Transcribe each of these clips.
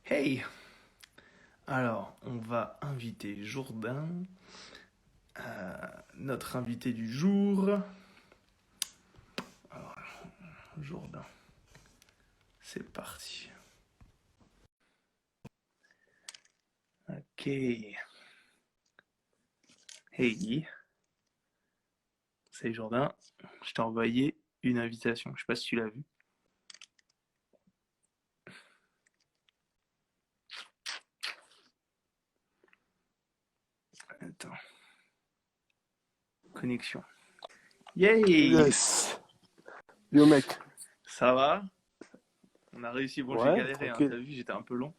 Hey! Alors, on va inviter Jourdain, notre invité du jour. Alors, Jourdain, c'est parti. Ok. Hey, c'est Jourdain. Je t'ai envoyé une invitation. Je sais pas si tu l'as vue. Attends. Connexion. Yay! Yes. Yo mec. Ça va? On a réussi. Bon, j'ai Ouais, galéré, hein. tranquille. T'as vu, j'étais un peu long.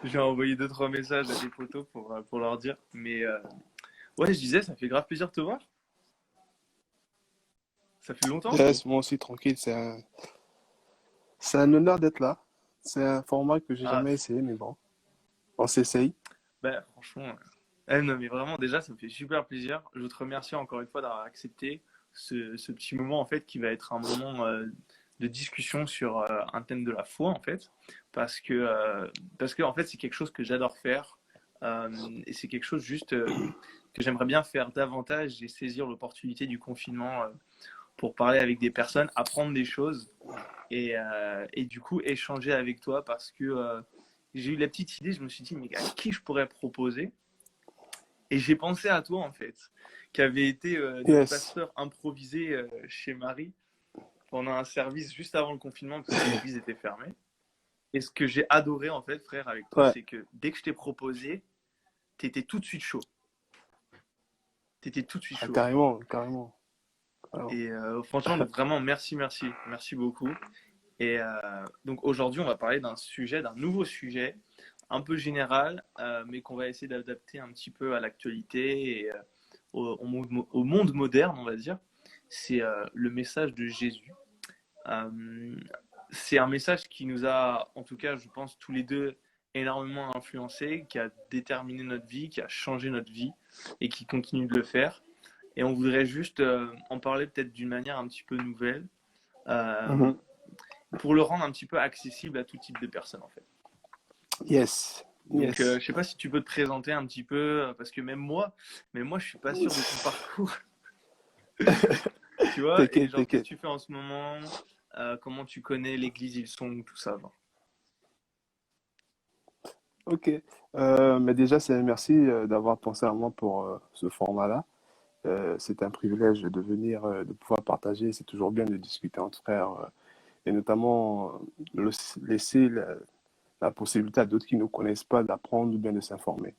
J'ai envoyé deux trois messages à des potos pour leur dire. Mais ouais, je disais, ça fait grave plaisir de te voir. Ça fait longtemps, quoi. Yes, moi aussi tranquille. C'est un honneur d'être là. C'est un format que j'ai Ah, jamais essayé, mais bon, on s'essaye. ben, franchement, non, mais vraiment, déjà, ça me fait super plaisir. Je te remercie encore une fois d'avoir accepté ce petit moment, en fait, qui va être un moment de discussion sur un thème de la foi, en fait. Parce que, euh, parce que en fait, c'est quelque chose que j'adore faire. Et c'est quelque chose juste que j'aimerais bien faire davantage et saisir l'opportunité du confinement pour parler avec des personnes, apprendre des choses et du coup échanger avec toi parce que j'ai eu la petite idée, je me suis dit, mais à qui je pourrais proposer? Et j'ai pensé à toi, en fait, qui avait été notre Yes. pasteur improvisé chez Marie pendant un service juste avant le confinement parce que l'église était fermée. Et ce que j'ai adoré, en fait, frère, avec toi, Ouais, c'est que dès que je t'ai proposé, t'étais tout de suite chaud. T'étais tout de suite ah, chaud. carrément, carrément, carrément. Et franchement, donc vraiment, merci, merci, merci beaucoup. Et donc aujourd'hui, on va parler d'un sujet, d'un nouveau sujet, un peu général, mais qu'on va essayer d'adapter un petit peu à l'actualité et au monde moderne, on va dire. C'est le message de Jésus. Euh, c'est un message qui nous a, en tout cas, je pense, tous les deux énormément influencés, qui a déterminé notre vie, qui a changé notre vie et qui continue de le faire. Et on voudrait juste en parler peut-être d'une manière un petit peu nouvelle. Euh, Mhm. pour le rendre un petit peu accessible à tout type de personnes en fait. Yes, Donc yes. je sais pas si tu peux te présenter un petit peu parce que même moi je suis pas sûr de ton parcours, tu vois, et T'inquiète, genre qu'est-ce que t'inquiète. tu fais en ce moment, comment tu connais l'église ils sont tout ça. Genre. Ok. Mais déjà, c'est merci d'avoir pensé à moi pour ce format-là. C'est un privilège de venir, de pouvoir partager. C'est toujours bien de discuter entre frères et notamment laisser la possibilité à d'autres qui ne connaissent pas d'apprendre ou bien de s'informer.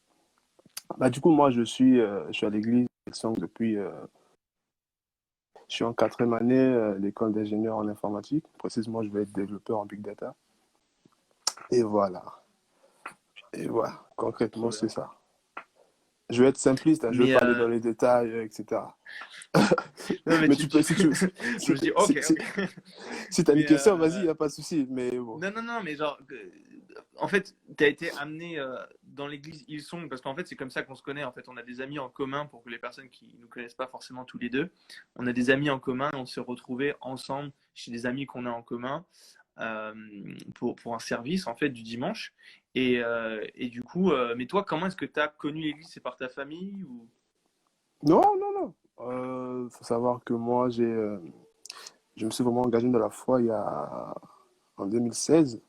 Bah, du coup, moi, je suis à l'église Hillsong depuis, je suis en quatrième année, l'école d'ingénieur en informatique. Précisément, je vais être développeur en big data. Et voilà. Et voilà. Trop Concrètement, c'est bien. ça. Je vais être simpliste, hein, je vais Mais pas aller dans les détails, etc. non mais Mais tu peux, si tu, si, je me dis ok ok. si t'as une Mais question, vas-y, y a pas de souci. Mais bon. non, non, non, mais genre, en fait, tu as été amené dans l'église Hillsong parce qu'en fait, c'est comme ça qu'on se connaît. En fait, on a des amis en commun pour que les personnes qui nous connaissent pas forcément tous les deux, on a des amis en commun. On s'est retrouvés ensemble chez des amis qu'on a en commun euh, pour un service en fait du dimanche. Et du coup, mais toi, comment est-ce que tu as connu l'église? C'est par ta famille ou... Non, non, non. Faut savoir que moi, je me suis vraiment engagé dans la foi en 2016.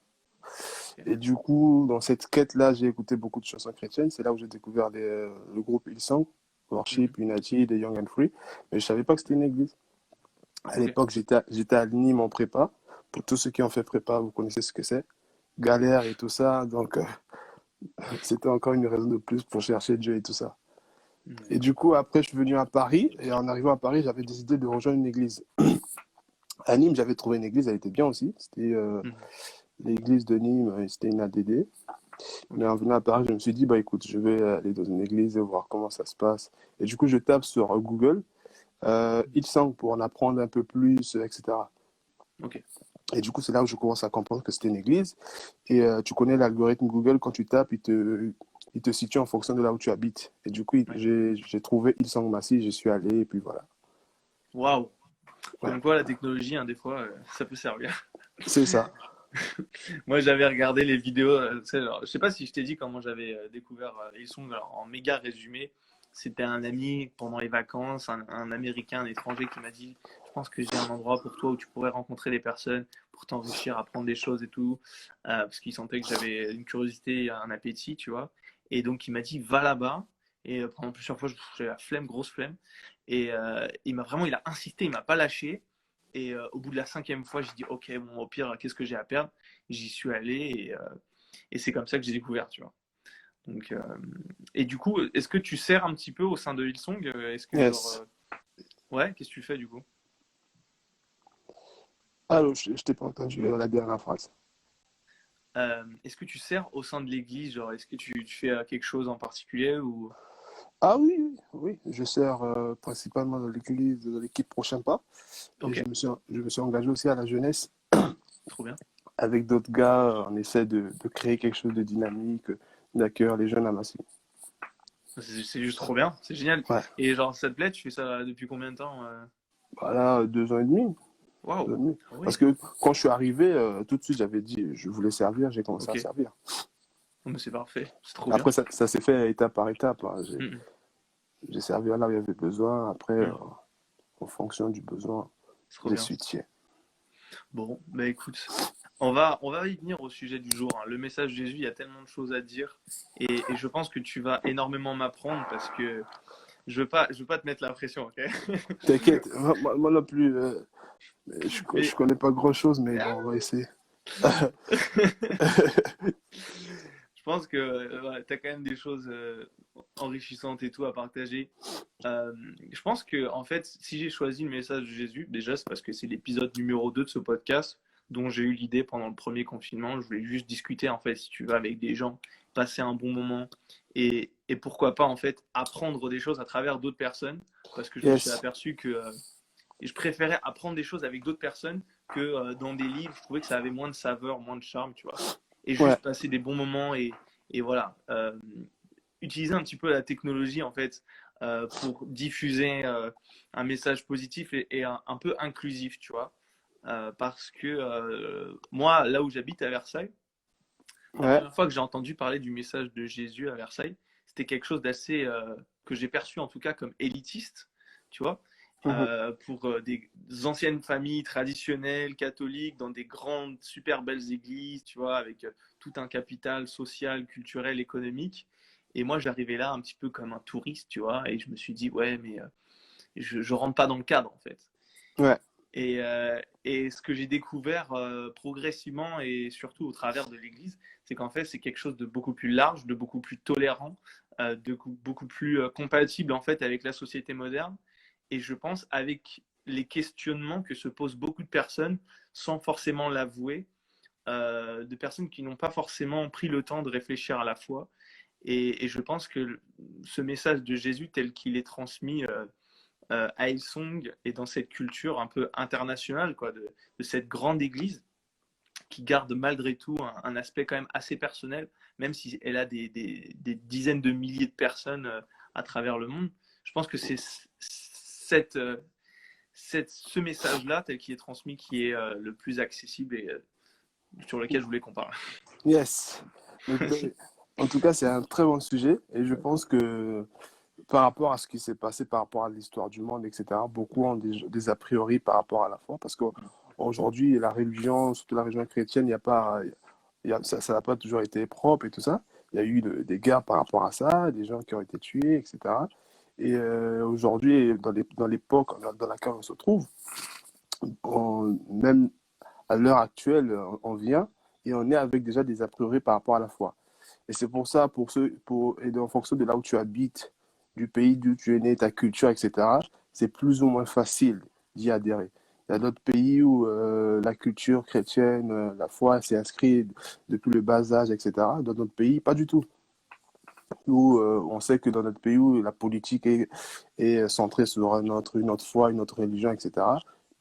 Ok. Et du coup, dans cette quête-là, j'ai écouté beaucoup de chansons chrétiennes. C'est là où j'ai découvert le groupe Hillsong, Mhm. Worship, United et Young and Free. Mais je savais pas que c'était une église. À Ok. l'époque, j'étais à Nîmes en prépa. Pour tous ceux qui ont fait prépa, vous connaissez ce que c'est. Galère et tout ça. Donc, c'était encore une raison de plus pour chercher Dieu et tout ça. Et D'accord. du coup, après, je suis venu à Paris. Et en arrivant à Paris, j'avais décidé de rejoindre une église. À Nîmes, j'avais trouvé une église, elle était bien aussi. C'était Mhm. l'église de Nîmes, c'était une ADD. Mais Ok. en venant à Paris, je me suis dit, bah écoute, je vais aller dans une église et voir comment ça se passe. Et du coup, je tape sur Google, Mhm. Hillsong pour en apprendre un peu plus, etc. Ok. Et du coup, c'est là où je commence à comprendre que c'était une église. Et tu connais l'algorithme Google, quand tu tapes, il te situe en fonction de là où tu habites. Et du coup, Ouais. j'ai trouvé Hillsong Massy, j'y suis allé, et puis voilà. Waouh. Ouais. Comme quoi, la technologie, hein, des fois, ça peut servir. c'est ça. Moi, j'avais regardé les vidéos. Tu sais, alors, je sais pas si je t'ai dit comment j'avais découvert Hillsong. Alors, en méga résumé, c'était un ami pendant les vacances, un Américain, un étranger qui m'a dit, je pense que j'ai un endroit pour toi où tu pourrais rencontrer des personnes pour t'enrichir, apprendre des choses et tout, parce qu'il sentait que j'avais une curiosité, un appétit, tu vois. Et donc, il m'a dit, va là-bas. Et pendant plusieurs fois, j'ai la flemme, grosse flemme. Et il a insisté, il m'a pas lâché. Et au bout de la cinquième fois, j'ai dit, ok, bon, au pire, qu'est-ce que j'ai à perdre? J'y suis allé et c'est comme ça que j'ai découvert, tu vois. Donc, et du coup, est-ce que tu sers un petit peu au sein de Hillsong? Est-ce que genre, Yes. ouais, qu'est-ce que tu fais du coup? Alors, je t'ai pas entendu la dernière phrase. Est-ce que tu sers au sein de l'église? Genre, est-ce que tu fais quelque chose en particulier ou? Ah oui, oui, oui, je sers principalement dans l'église, dans l'équipe Prochain Pas. Et Ok, je me suis engagé aussi à la jeunesse. trop bien. Avec d'autres gars, on essaie de créer quelque chose de dynamique, d'accueillir les jeunes à Massy. C'est juste trop bien, c'est génial. Ouais, Et genre, ça te plaît? Tu fais ça depuis combien de temps? voilà, 2 ans et demi. Waouh, 2 ans et demi. ah Parce ouais, que quand je suis arrivé, tout de suite, j'avais dit, je voulais servir, j'ai commencé ok. à servir. Oh, mais c'est parfait, c'est trop bien. Après, ça s'est fait étape par étape, hein. Mm, J'ai servi là où il y avait besoin. Après, mm, mm. en fonction du besoin, C'est trop j'ai bien. switché. Bon, bah écoute, on va y venir au sujet du jour, hein. Le message de Jésus, il y a tellement de choses à dire et je pense que tu vas énormément m'apprendre parce que je veux pas te mettre la pression, ok? T'inquiète, moi non plus, Mais je connais pas grand-chose, mais bon, on va essayer. je pense que tu as quand même des choses enrichissantes et tout à partager. Euh, je pense que, en fait, si j'ai choisi le message de Jésus, déjà, c'est parce que c'est l'épisode numéro 2 de ce podcast dont j'ai eu l'idée pendant le premier confinement. Je voulais juste discuter, en fait, si tu veux, avec des gens, passer un bon moment et pourquoi pas, en fait, apprendre des choses à travers d'autres personnes parce que je me suis Yes, aperçu que je préférais apprendre des choses avec d'autres personnes que dans des livres. Je trouvais que ça avait moins de saveur, moins de charme, tu vois. Et ouais, juste passer des bons moments et voilà. Utiliser un petit peu la technologie, en fait, pour diffuser un message positif et un peu inclusif, tu vois. Parce que moi, là où j'habite à Versailles, la ouais. première fois que j'ai entendu parler du message de Jésus à Versailles, c'était quelque chose d'assez, que j'ai perçu en tout cas comme élitiste, tu vois, Mhm. pour des anciennes familles traditionnelles, catholiques, dans des grandes, super belles églises, tu vois, avec tout un capital social, culturel, économique. Et moi, j'arrivais là un petit peu comme un touriste, tu vois, et je me suis dit, ouais, mais je rentre pas dans le cadre, en fait. Ouais. Et ce que j'ai découvert progressivement et surtout au travers de l'Église, c'est qu'en fait, c'est quelque chose de beaucoup plus large, de beaucoup plus tolérant, beaucoup plus compatible en fait avec la société moderne. Et je pense avec les questionnements que se posent beaucoup de personnes sans forcément l'avouer, de personnes qui n'ont pas forcément pris le temps de réfléchir à la foi. Et je pense que ce message de Jésus tel qu'il est transmis à Hillsong et dans cette culture un peu internationale quoi, de cette grande église qui garde malgré tout un aspect quand même assez personnel, même si elle a des dizaines de milliers de personnes à travers le monde. Je pense que c'est ce message-là, tel qu'il est transmis, qui est le plus accessible et sur lequel je voulais qu'on parle. Yes. Donc, en tout cas, c'est un très bon sujet et je pense que par rapport à ce qui s'est passé, par rapport à l'histoire du monde, etc., beaucoup ont des a priori par rapport à la foi parce qu'aujourd'hui, la religion, surtout la religion chrétienne, il y a pas, ça n'a pas toujours été propre et tout ça. Il y a eu des guerres par rapport à ça, des gens qui ont été tués, etc. Et aujourd'hui, dans l'époque dans laquelle on se trouve, même à l'heure actuelle, on vient et on est avec déjà des a priori par rapport à la foi. Et c'est pour ça, et en fonction de là où tu habites, du pays d'où tu es né, ta culture, etc., c'est plus ou moins facile d'y adhérer. Il y a d'autres pays où la culture chrétienne, la foi s'est inscrite depuis le bas âge, etc. Dans d'autres pays, pas du tout. Où on sait que dans notre pays où la politique est centrée sur une autre foi, une autre religion, etc.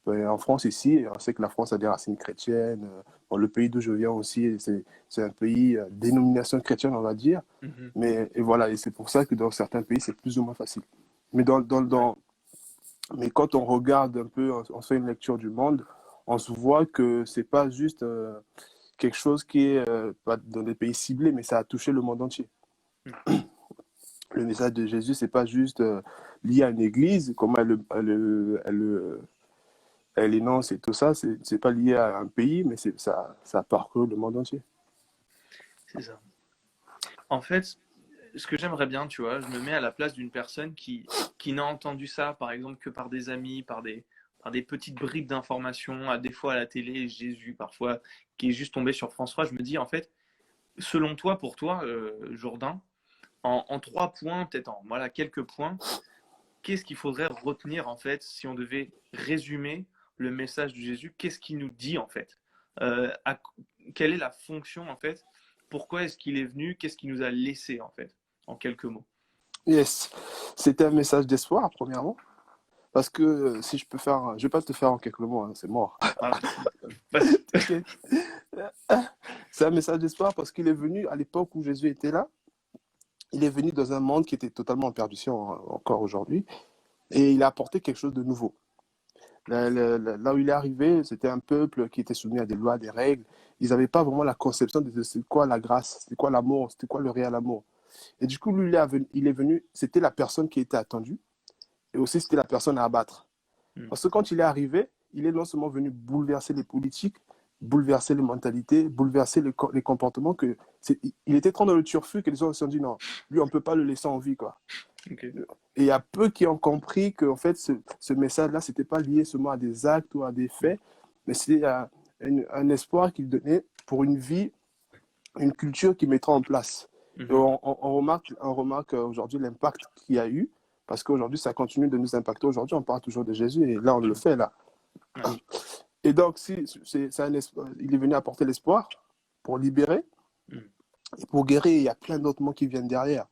En France, ici, on sait que la France a des racines chrétiennes. Bon, le pays d'où je viens aussi, c'est un pays dénomination chrétienne, on va dire. Mhm. Mais et voilà, et c'est pour ça que dans certains pays, c'est plus ou moins facile. Mais, Ouais. mais quand on regarde un peu, on fait une lecture du monde, on se voit que c'est pas juste quelque chose qui est pas dans des pays ciblés, mais ça a touché le monde entier. Mm. Le message de Jésus, c'est pas juste lié à une église, comment elle énonce et tout ça, c'est pas lié à un pays, mais ça parcourt le monde entier. C'est ça. En fait, ce que j'aimerais bien, tu vois, je me mets à la place d'une personne qui n'a entendu ça, par exemple, que par des amis, par des petites bribes d'informations, des fois à la télé, Jésus, parfois, qui est juste tombé sur France 3. Je me dis, en fait, selon toi, pour toi, Jourdain, en 3 points, peut-être en voilà, quelques points, qu'est-ce qu'il faudrait retenir, en fait, si on devait résumer le message de Jésus? Qu'est-ce qu'il nous dit, en fait? Euh, à- Quelle est la fonction, en fait? Pourquoi est-ce qu'il est venu? Qu'est-ce qu'il nous a laissé, en fait, en quelques mots? Yes, c'était un message d'espoir, premièrement, parce que si je peux faire, je vais pas te faire en quelques mots, hein, c'est mort. Ah, vas-y. T'inquiète. C'est un message d'espoir parce qu'il est venu à l'époque où Jésus était là. Il est venu dans un monde qui était totalement en perdition encore aujourd'hui et il a apporté quelque chose de nouveau. Là où il est arrivé, c'était un peuple qui était soumis à des lois, des règles. Ils n'avaient pas vraiment la conception de c'est quoi la grâce, c'était quoi l'amour, c'était quoi le réel amour. Et du coup, lui, il est venu, c'était la personne qui était attendue et aussi c'était la personne à abattre. Hmm. Parce que quand il est arrivé, il est non seulement venu bouleverser les politiques, bouleverser les mentalités, bouleverser les comportements. Il était trop dans le turfu que les gens se sont dit non, lui, on ne peut pas le laisser en vie, quoi. Ok. Et il y a peu qui ont compris que en fait, ce message-là, ce n'était pas lié seulement à des actes ou à des faits, mais c'était un espoir qu'il donnait pour une vie, une culture qu'il mettra en place. Et Mhm. on remarque aujourd'hui l'impact qu'il y a eu, parce qu'aujourd'hui, ça continue de nous impacter. Aujourd'hui, on parle toujours de Jésus, et là, on le fait, là. Ouais. Et donc, si, il est venu apporter l'espoir pour libérer Hmm. et pour guérir. Il y a plein d'autres mots qui viennent derrière.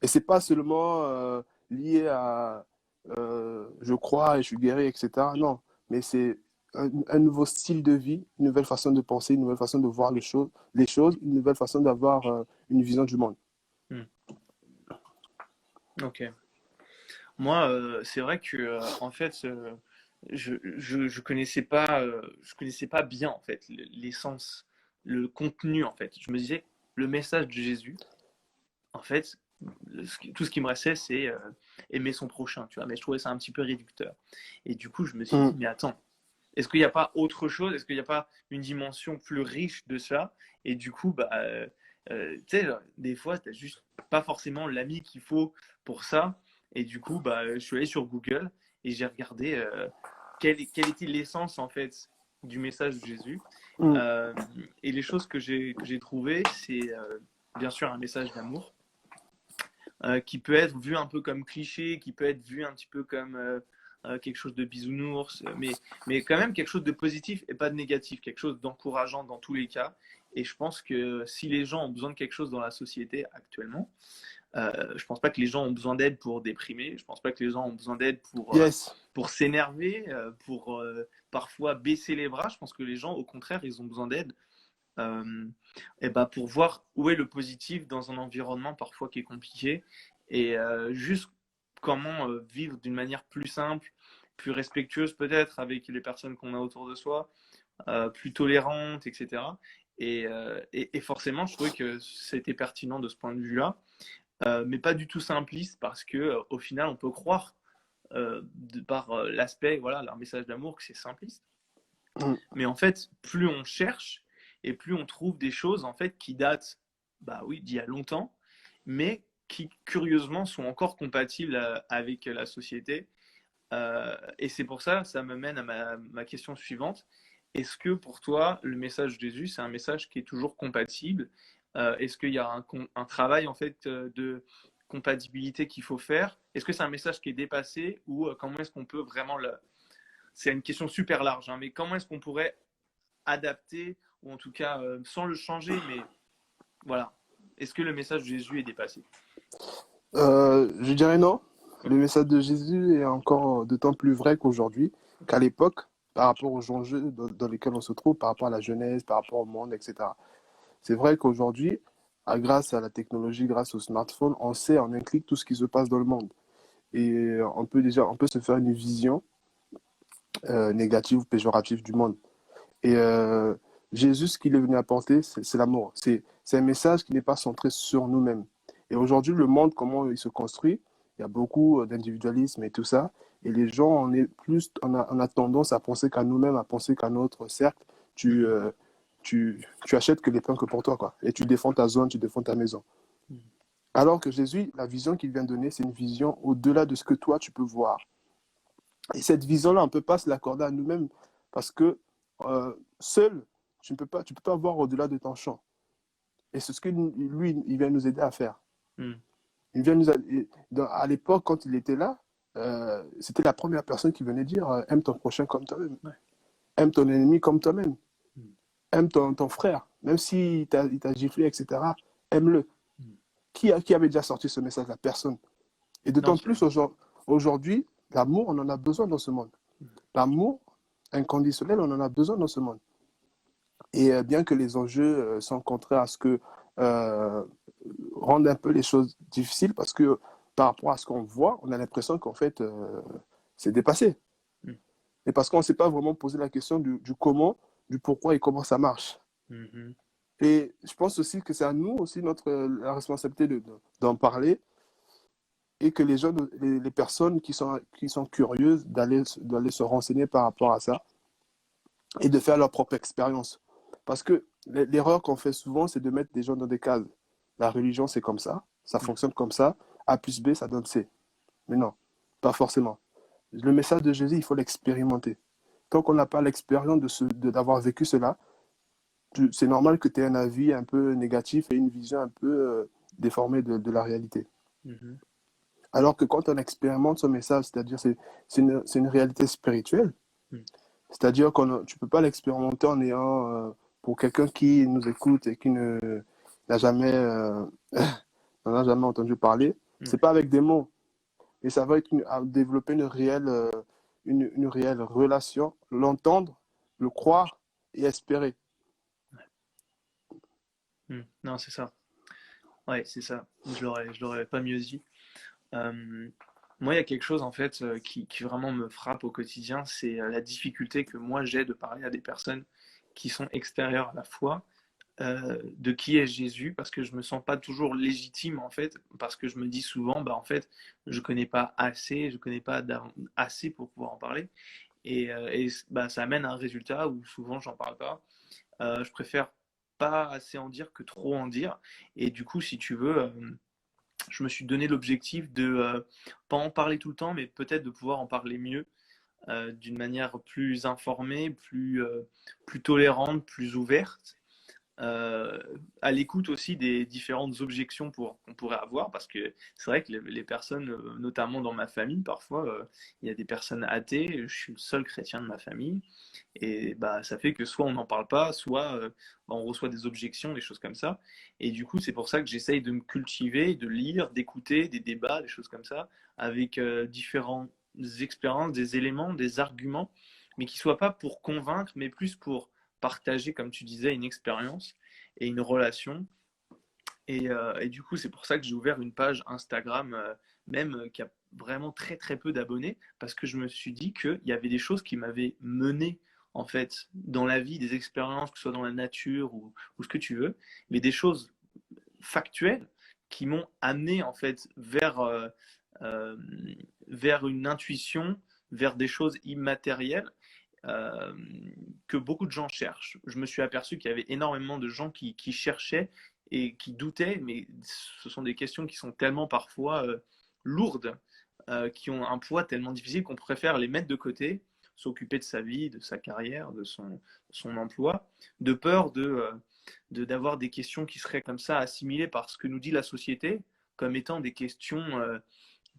Et c'est pas seulement lié à je crois et je suis guéri, etc. Non, mais c'est un nouveau style de vie, une nouvelle façon de penser, une nouvelle façon de voir les choses, une nouvelle façon d'avoir une vision du monde. Hmm. Ok. Moi, c'est vrai que en fait, je je connaissais pas bien en fait l'essence, le contenu en fait. Je me disais le message de Jésus, en fait, tout ce qui me restait, c'est aimer son prochain, tu vois. Mais je trouvais ça un petit peu réducteur. Et du coup, je me suis dit, Mm. mais attends, est-ce qu'il n'y a pas autre chose? Est-ce qu'il n'y a pas une dimension plus riche de ça? Et du coup, tu sais, des fois, tu n'as juste pas forcément l'ami qu'il faut pour ça. Et du coup, je suis allé sur Google et j'ai regardé quelle était l'essence, en fait, du message de Jésus. Mm. Euh, et les choses que j'ai trouvées, c'est bien sûr un message d'amour qui peut être vu un peu comme cliché, qui peut être vu un petit peu comme quelque chose de bisounours, mais quand même quelque chose de positif et pas de négatif, quelque chose d'encourageant dans tous les cas. Et je pense que si les gens ont besoin de quelque chose dans la société actuellement, je pense pas que les gens ont besoin d'aide pour déprimer, je pense pas que les gens ont besoin d'aide Yes. pour s'énerver, pour parfois baisser les bras. Je pense que les gens, au contraire, ils ont besoin d'aide et ben pour voir où est le positif dans un environnement parfois qui est compliqué et juste comment vivre d'une manière plus simple, plus respectueuse peut-être avec les personnes qu'on a autour de soi, plus tolérante, etc. Et forcément, je trouvais que c'était pertinent de ce point de vue-là, mais pas du tout simpliste parce que au final, on peut croire par l'aspect, voilà, leur message d'amour, que c'est simpliste. Mm. Mais en fait, plus on cherche et plus on trouve des choses en fait qui datent, bah oui, d'il y a longtemps, mais qui curieusement sont encore compatibles avec la société. Et c'est pour ça, ça me mène à ma question suivante. Est-ce que pour toi, le message de Jésus, c'est un message qui est toujours compatible? Est-ce qu'il y a un travail en fait de compatibilité qu'il faut faire? Est-ce que c'est un message qui est dépassé ou comment est-ce qu'on peut vraiment le... C'est une question super large, hein, mais comment est-ce qu'on pourrait adapter, ou en tout cas sans le changer, mais voilà. Est-ce que le message de Jésus est dépassé? Je dirais non. Le message de Jésus est encore d'autant plus vrai qu'aujourd'hui, qu'à l'époque, par rapport aux enjeux dans lesquels on se trouve, par rapport à la jeunesse, par rapport au monde, etc. C'est vrai qu'aujourd'hui, grâce à la technologie, grâce au smartphone, on sait en un clic tout ce qui se passe dans le monde. Et on peut se faire une vision négatives ou péjoratives du monde. Et Jésus, ce qu'il est venu apporter, c'est l'amour. C'est un message qui n'est pas centré sur nous-mêmes. Et aujourd'hui, le monde, comment il se construit, il y a beaucoup d'individualisme et tout ça. Et les gens, on a tendance à penser qu'à nous-mêmes, à penser qu'à notre cercle. Tu, Mhm. euh, tu achètes que les pains que pour toi, quoi. Et tu défends ta zone, tu défends ta maison. Mhm. Alors que Jésus, la vision qu'il vient donner, c'est une vision au-delà de ce que toi, tu peux voir. Et cette vision-là, on ne peut pas se l'accorder à nous-mêmes parce que seul, tu peux pas voir au-delà de ton champ. Et c'est ce que lui, il vient nous aider à faire. Mhm. Il vient à l'époque, quand il était là, c'était la première personne qui venait dire aime ton prochain comme toi-même, Ouais. aime ton ennemi comme toi-même, Mhm. aime ton frère, même s'il t'a giflé, etc. Aime-le. Mhm. Qui avait déjà sorti ce message? La personne. Et Non, d'autant c'est... plus aujourd'hui, l'amour, on en a besoin dans ce monde. Mhm. L'amour inconditionnel, on en a besoin dans ce monde. Et bien que les enjeux sont contraires à ce que euh, rendent un peu les choses difficiles, parce que par rapport à ce qu'on voit, on a l'impression qu'en fait, c'est dépassé. Mhm. Et parce qu'on ne s'est pas vraiment posé la question du comment, du pourquoi et comment ça marche. Mhm. Et je pense aussi que c'est à nous aussi la responsabilité d'en parler et que les jeunes, les personnes qui sont curieuses d'aller se renseigner par rapport à ça et de faire leur propre expérience. Parce que l'erreur qu'on fait souvent, c'est de mettre des gens dans des cases. La religion, c'est comme ça Mhm. fonctionne comme ça. A plus B, ça donne C. Mais non, pas forcément. Le message de Jésus, il faut l'expérimenter. Tant qu'on n'a pas l'expérience d'avoir vécu cela, c'est normal que tu aies un avis un peu négatif et une vision un peu déformée de la réalité. Mhm. Alors que quand on expérimente ce message, c'est-à-dire c'est une réalité spirituelle, Mhm. c'est-à-dire que tu ne peux pas l'expérimenter en ayant, pour quelqu'un qui nous écoute et qui n'a jamais, n'en a jamais entendu parler, c'est Ouais. pas avec des mots. Et ça va être à développer une réelle relation, l'entendre, le croire et espérer. Mhm. Non, c'est ça. Ouais, c'est ça. Je l'aurais pas mieux dit. Euh, Moi, il y a quelque chose en fait qui vraiment me frappe au quotidien, c'est la difficulté que moi j'ai de parler à des personnes qui sont extérieures à la foi de qui est Jésus, parce que je me sens pas toujours légitime en fait, parce que je me dis souvent, bah en fait, je connais pas assez, je connais pas assez pour pouvoir en parler, bah, ça amène à un résultat où souvent j'en parle pas. Je préfère pas assez en dire que trop en dire, et du coup, si tu veux. Je me suis donné l'objectif de pas en parler tout le temps, mais peut-être de pouvoir en parler mieux, d'une manière plus informée, plus tolérante, plus ouverte, euh, à l'écoute aussi des différentes objections qu'on pourrait avoir, parce que c'est vrai que les personnes, notamment dans ma famille, parfois, il y a des personnes athées, je suis le seul chrétien de ma famille, et bah, ça fait que soit on n'en parle pas, soit bah, on reçoit des objections, des choses comme ça. Et du coup, c'est pour ça que j'essaye de me cultiver, de lire, d'écouter des débats, des choses comme ça, avec différentes expériences, des éléments, des arguments, mais qui ne soient pas pour convaincre, mais plus pour partager, comme tu disais, une expérience et une relation. Et du coup, c'est pour ça que j'ai ouvert une page Instagram, même qui a vraiment très très peu d'abonnés, parce que je me suis dit qu'il y avait des choses qui m'avaient mené en fait dans la vie, des expériences, que ce soit dans la nature ou ce que tu veux, mais des choses factuelles qui m'ont amené en fait euh, vers une intuition, vers des choses immatérielles euh, que beaucoup de gens cherchent. Je me suis aperçu qu'il y avait énormément de gens qui cherchaient et qui doutaient, mais ce sont des questions qui sont tellement parfois lourdes, qui ont un poids tellement difficile qu'on préfère les mettre de côté, s'occuper de sa vie, de sa carrière, de son emploi, de peur d'avoir des questions qui seraient comme ça assimilées par ce que nous dit la société comme étant des questions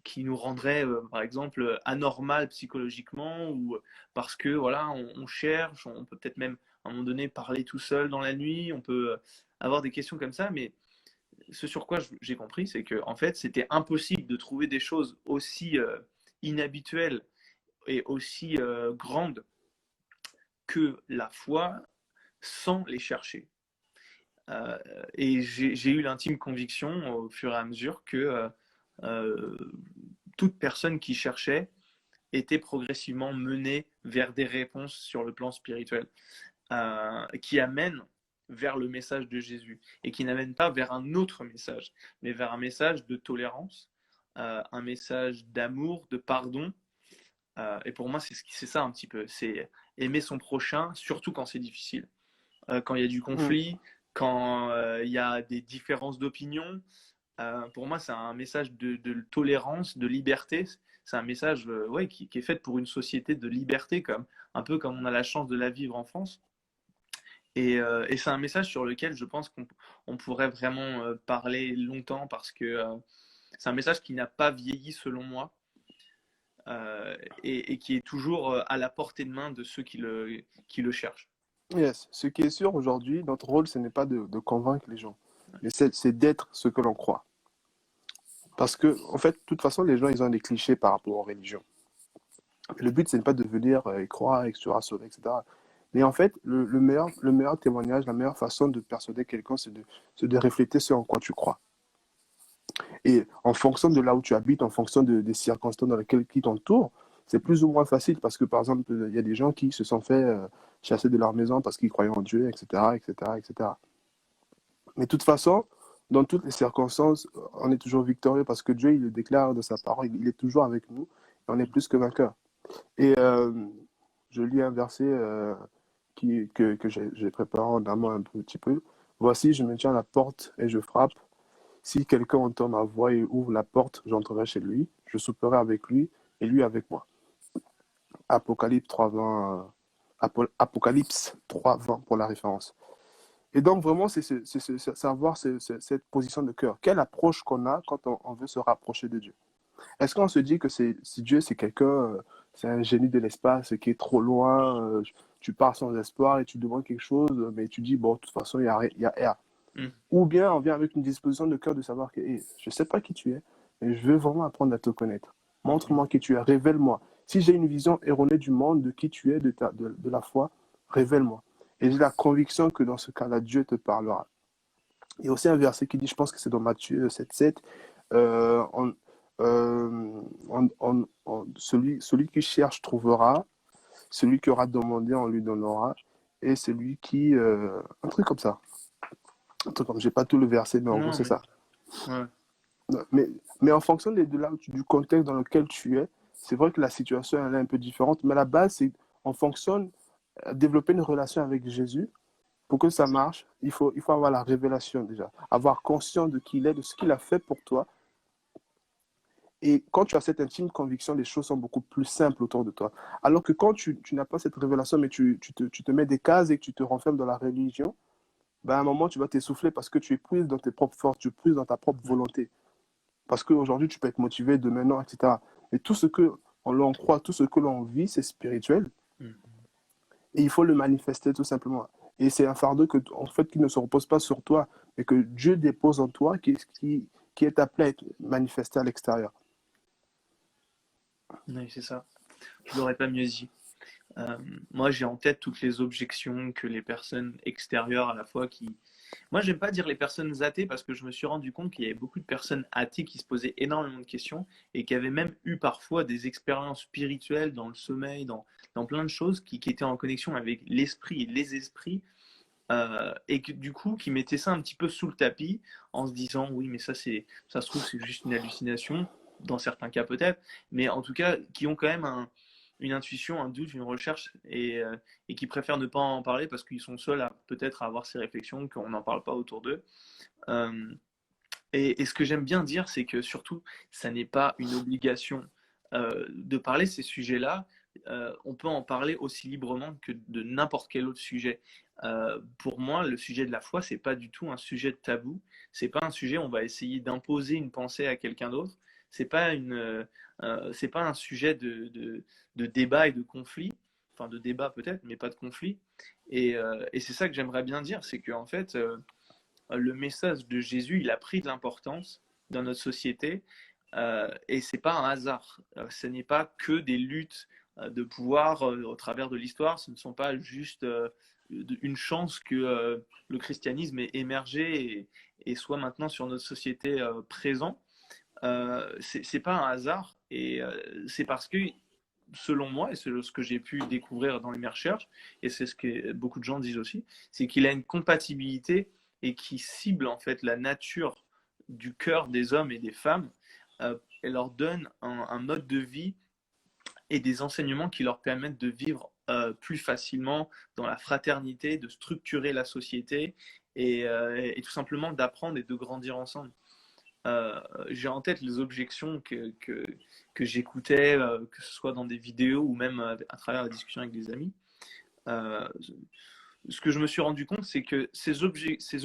qui nous rendrait, par exemple, anormal psychologiquement ou parce que voilà, on cherche, on peut peut-être même à un moment donné parler tout seul dans la nuit, on peut avoir des questions comme ça, mais ce sur quoi j'ai compris, c'est que en fait, c'était impossible de trouver des choses aussi inhabituelles et aussi grandes que la foi sans les chercher. Euh, et j'ai eu l'intime conviction au fur et à mesure que euh, toute personne qui cherchait étaient progressivement menés vers des réponses sur le plan spirituel, qui amènent vers le message de Jésus et qui n'amènent pas vers un autre message, mais vers un message de tolérance, un message d'amour, de pardon. Et pour moi, c'est ça un petit peu. C'est aimer son prochain, surtout quand c'est difficile. Quand il y a du Mm. conflit, quand il y a des différences d'opinion. Pour moi, c'est un message de tolérance, de liberté. C'est un message ouais, qui est fait pour une société de liberté, un peu comme on a la chance de la vivre en France. Et c'est un message sur lequel je pense qu'on pourrait vraiment parler longtemps parce que c'est un message qui n'a pas vieilli selon moi et qui est toujours à la portée de main de ceux qui le cherchent. Yes. Ce qui est sûr aujourd'hui, notre rôle, ce n'est pas de convaincre les gens, mais c'est d'être ce que l'on croit. Parce que, en fait, de toute façon, les gens, ils ont des clichés par rapport aux religions. Le but, ce n'est pas de venir y croire et que tu seras sauvé, etc. Mais en fait, le meilleur témoignage, la meilleure façon de persuader quelqu'un, c'est de refléter ce en quoi tu crois. Et en fonction de là où tu habites, en fonction des circonstances dans lesquelles qui t'entourent, c'est plus ou moins facile parce que, par exemple, il y a des gens qui se sont fait chasser de leur maison parce qu'ils croyaient en Dieu, etc., etc., etc. Mais de toute façon, dans toutes les circonstances, on est toujours victorieux parce que Dieu, il le déclare de sa parole, il est toujours avec nous et on est plus que vainqueur. Et je lis un verset que j'ai préparé en amont un petit peu. Voici, je me tiens à la porte et je frappe. Si quelqu'un entend ma voix et ouvre la porte, j'entrerai chez lui, je souperai avec lui et lui avec moi. Apocalypse 3.20, Apocalypse 3.20 pour la référence. Et donc vraiment, c'est savoir cette position de cœur. Quelle approche qu'on a quand on veut se rapprocher de Dieu? Est-ce qu'on se dit que si Dieu, c'est quelqu'un, c'est un génie de l'espace qui est trop loin, tu pars sans espoir et tu demandes quelque chose, mais tu dis, bon, de toute façon, il y a R. Mm. Ou bien on vient avec une disposition de cœur de savoir que hey, je ne sais pas qui tu es, mais je veux vraiment apprendre à te connaître. Montre-moi qui tu es, révèle-moi. Si j'ai une vision erronée du monde, de qui tu es, de la foi, révèle-moi. Et j'ai la conviction que dans ce cas-là, Dieu te parlera. Il y a aussi un verset qui dit, je pense que c'est dans Matthieu 7,7, euh, on, celui qui cherche trouvera, celui qui aura demandé, on lui donnera, et celui qui... un truc comme ça. Un truc comme, j'ai pas tout le verset, mais en gros, Non, c'est mais ça. ouais. Mais, mais en fonction du contexte dans lequel tu es, c'est vrai que la situation elle est un peu différente, mais la base, c'est en fonction de développer une relation avec Jésus. Pour que ça marche, il faut avoir la révélation déjà, avoir conscience de qui il est, de ce qu'il a fait pour toi. Et quand tu as cette intime conviction, les choses sont beaucoup plus simples autour de toi. Alors que quand tu n'as pas cette révélation, mais tu te mets des cases et que tu te renfermes dans la religion, ben à un moment, tu vas t'essouffler parce que tu es pris dans tes propres forces, tu es pris dans ta propre volonté. Parce qu'aujourd'hui, tu peux être motivé, demain non, etc. Et tout ce que l'on croit, tout ce que l'on vit, c'est spirituel. Mm. Et il faut le manifester tout simplement. Et c'est un fardeau que, en fait, qui ne se repose pas sur toi, mais que Dieu dépose en toi, qui est appelé à être manifesté à l'extérieur. Oui, c'est ça. Je l'aurais pas mieux dit. Euh, Moi, j'ai en tête toutes les objections que les personnes extérieures à la fois qui... Moi, j'aime pas dire les personnes athées parce que je me suis rendu compte qu'il y avait beaucoup de personnes athées qui se posaient énormément de questions et qui avaient même eu parfois des expériences spirituelles dans le sommeil, dans plein de choses qui étaient en connexion avec l'esprit et les esprits et que, du coup, qui mettaient ça un petit peu sous le tapis en se disant oui, mais ça se trouve, c'est juste une hallucination, dans certains cas peut-être, mais en tout cas, qui ont quand même une intuition, un doute, une recherche et qui préfèrent ne pas en parler parce qu'ils sont seuls à peut-être avoir ces réflexions, qu'on n'en parle pas autour d'eux. Euh, et ce que j'aime bien dire, c'est que surtout, ça n'est pas une obligation de parler de ces sujets-là. On peut en parler aussi librement que de n'importe quel autre sujet. Pour moi, le sujet de la foi, c'est pas du tout un sujet de tabou. C'est pas un sujet où on va essayer d'imposer une pensée à quelqu'un d'autre. C'est pas un sujet de débat et de conflit. Enfin, de débat peut-être, mais pas de conflit. Et c'est ça que j'aimerais bien dire, c'est qu'en fait, le message de Jésus, il a pris de l'importance dans notre société et c'est pas un hasard. Ce n'est pas que des luttes de pouvoir au travers de l'histoire. Ce ne sont pas juste une chance que le christianisme ait émergé et soit maintenant sur notre société présent. C'est pas un hasard et c'est parce que selon moi, et c'est ce que j'ai pu découvrir dans mes recherches, et c'est ce que beaucoup de gens disent aussi, c'est qu'il a une compatibilité et qui cible en fait la nature du cœur des hommes et des femmes, et leur donne un mode de vie et des enseignements qui leur permettent de vivre plus facilement dans la fraternité, de structurer la société et tout simplement d'apprendre et de grandir ensemble. J'ai en tête les objections que j'écoutais, que ce soit dans des vidéos ou même à travers la discussion avec des amis. Euh, Ce que je me suis rendu compte, c'est que ces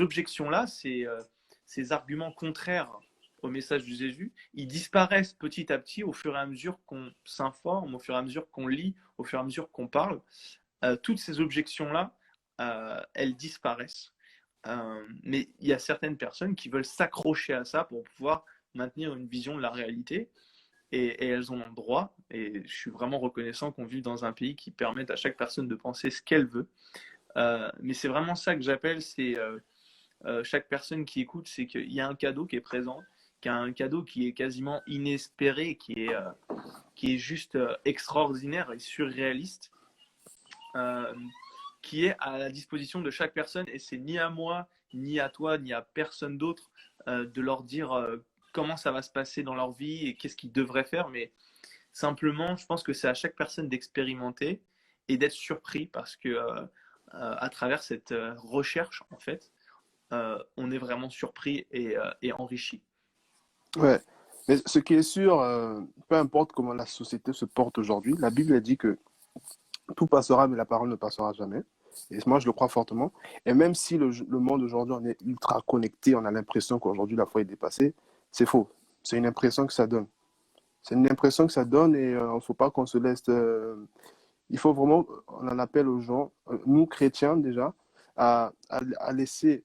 objections-là, ces arguments contraires au message de Jésus, ils disparaissent petit à petit au fur et à mesure qu'on s'informe, au fur et à mesure qu'on lit, au fur et à mesure qu'on parle. Toutes ces objections-là, elles disparaissent. Mais il y a certaines personnes qui veulent s'accrocher à ça pour pouvoir maintenir une vision de la réalité. Et elles en ont le droit. Et je suis vraiment reconnaissant qu'on vive dans un pays qui permette à chaque personne de penser ce qu'elle veut. Mais c'est vraiment ça que j'appelle, c'est chaque personne qui écoute, c'est qu'il y a un cadeau qui est présent, qu'il y a un cadeau qui est quasiment inespéré, qui est juste extraordinaire et surréaliste, euh, qui est à la disposition de chaque personne. Et c'est ni à moi, ni à toi, ni à personne d'autre de leur dire comment ça va se passer dans leur vie et qu'est-ce qu'ils devraient faire. Mais simplement, je pense que c'est à chaque personne d'expérimenter et d'être surpris parce que à travers cette recherche, en fait, on est vraiment surpris et enrichi. Ouais. Mais ce qui est sûr, peu importe comment la société se porte aujourd'hui, la Bible a dit que tout passera, mais la parole ne passera jamais. Et moi, je le crois fortement. Et même si le monde aujourd'hui, on est ultra connecté, on a l'impression qu'aujourd'hui, la foi est dépassée, c'est faux. C'est une impression que ça donne. C'est une impression que ça donne et il ne faut pas qu'on se laisse. Il faut vraiment, on en appelle aux gens, nous chrétiens déjà, à laisser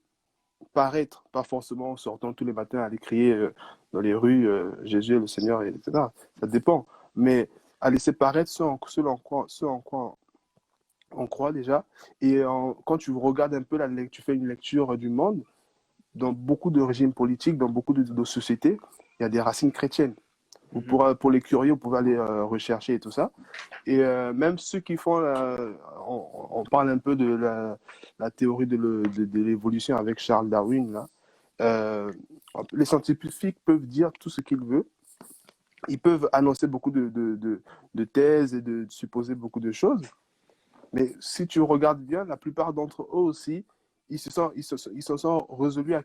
paraître, pas forcément en sortant tous les matins à aller crier dans les rues Jésus est le Seigneur, etc. Ça dépend. Mais à laisser paraître ce en quoi on croit déjà. Et quand tu regardes un peu tu fais une lecture du monde, dans beaucoup de régimes politiques, dans beaucoup de sociétés, il y a des racines chrétiennes. Mhm. Pour les curieux, vous pouvez aller rechercher et tout ça. Et même ceux qui font, on parle un peu de la théorie de l'évolution avec Charles Darwin, là. Euh, les scientifiques peuvent dire tout ce qu'ils veulent. Ils peuvent annoncer beaucoup de thèses et de supposer beaucoup de choses. Mais si tu regardes bien, la plupart d'entre eux aussi, ils se sont résolus à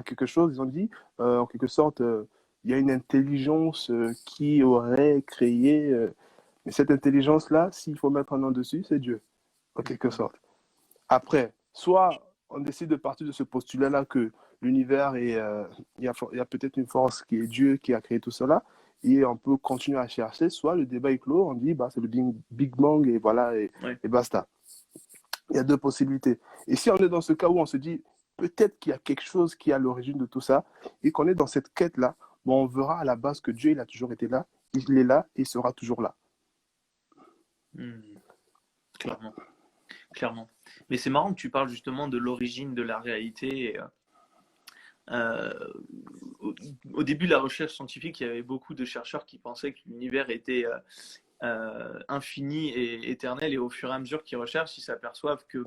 quelque chose. Ils ont dit, en quelque sorte, il y a une intelligence qui aurait créé. Mais cette intelligence-là, s'il faut mettre un nom dessus, c'est Dieu, en quelque Mhm. sorte. Après, soit on décide de partir de ce postulat-là que l'univers est, il y a peut-être une force qui est Dieu qui a créé tout cela, et on peut continuer à chercher, soit le débat est clos, on dit bah, c'est le Big Bang et voilà, Ouais. et basta. Il y a deux possibilités. Et si on est dans ce cas où on se dit peut-être qu'il y a quelque chose qui est à l'origine de tout ça, et qu'on est dans cette quête-là, bon, on verra à la base que Dieu, il a toujours été là, il est là et il sera toujours là. Mhm. Clairement, clairement. Mais c'est marrant que tu parles justement de l'origine de la réalité. Euh, au, au début de la recherche scientifique, il y avait beaucoup de chercheurs qui pensaient que l'univers était infini et éternel, et au fur et à mesure qu'ils recherchent, ils s'aperçoivent que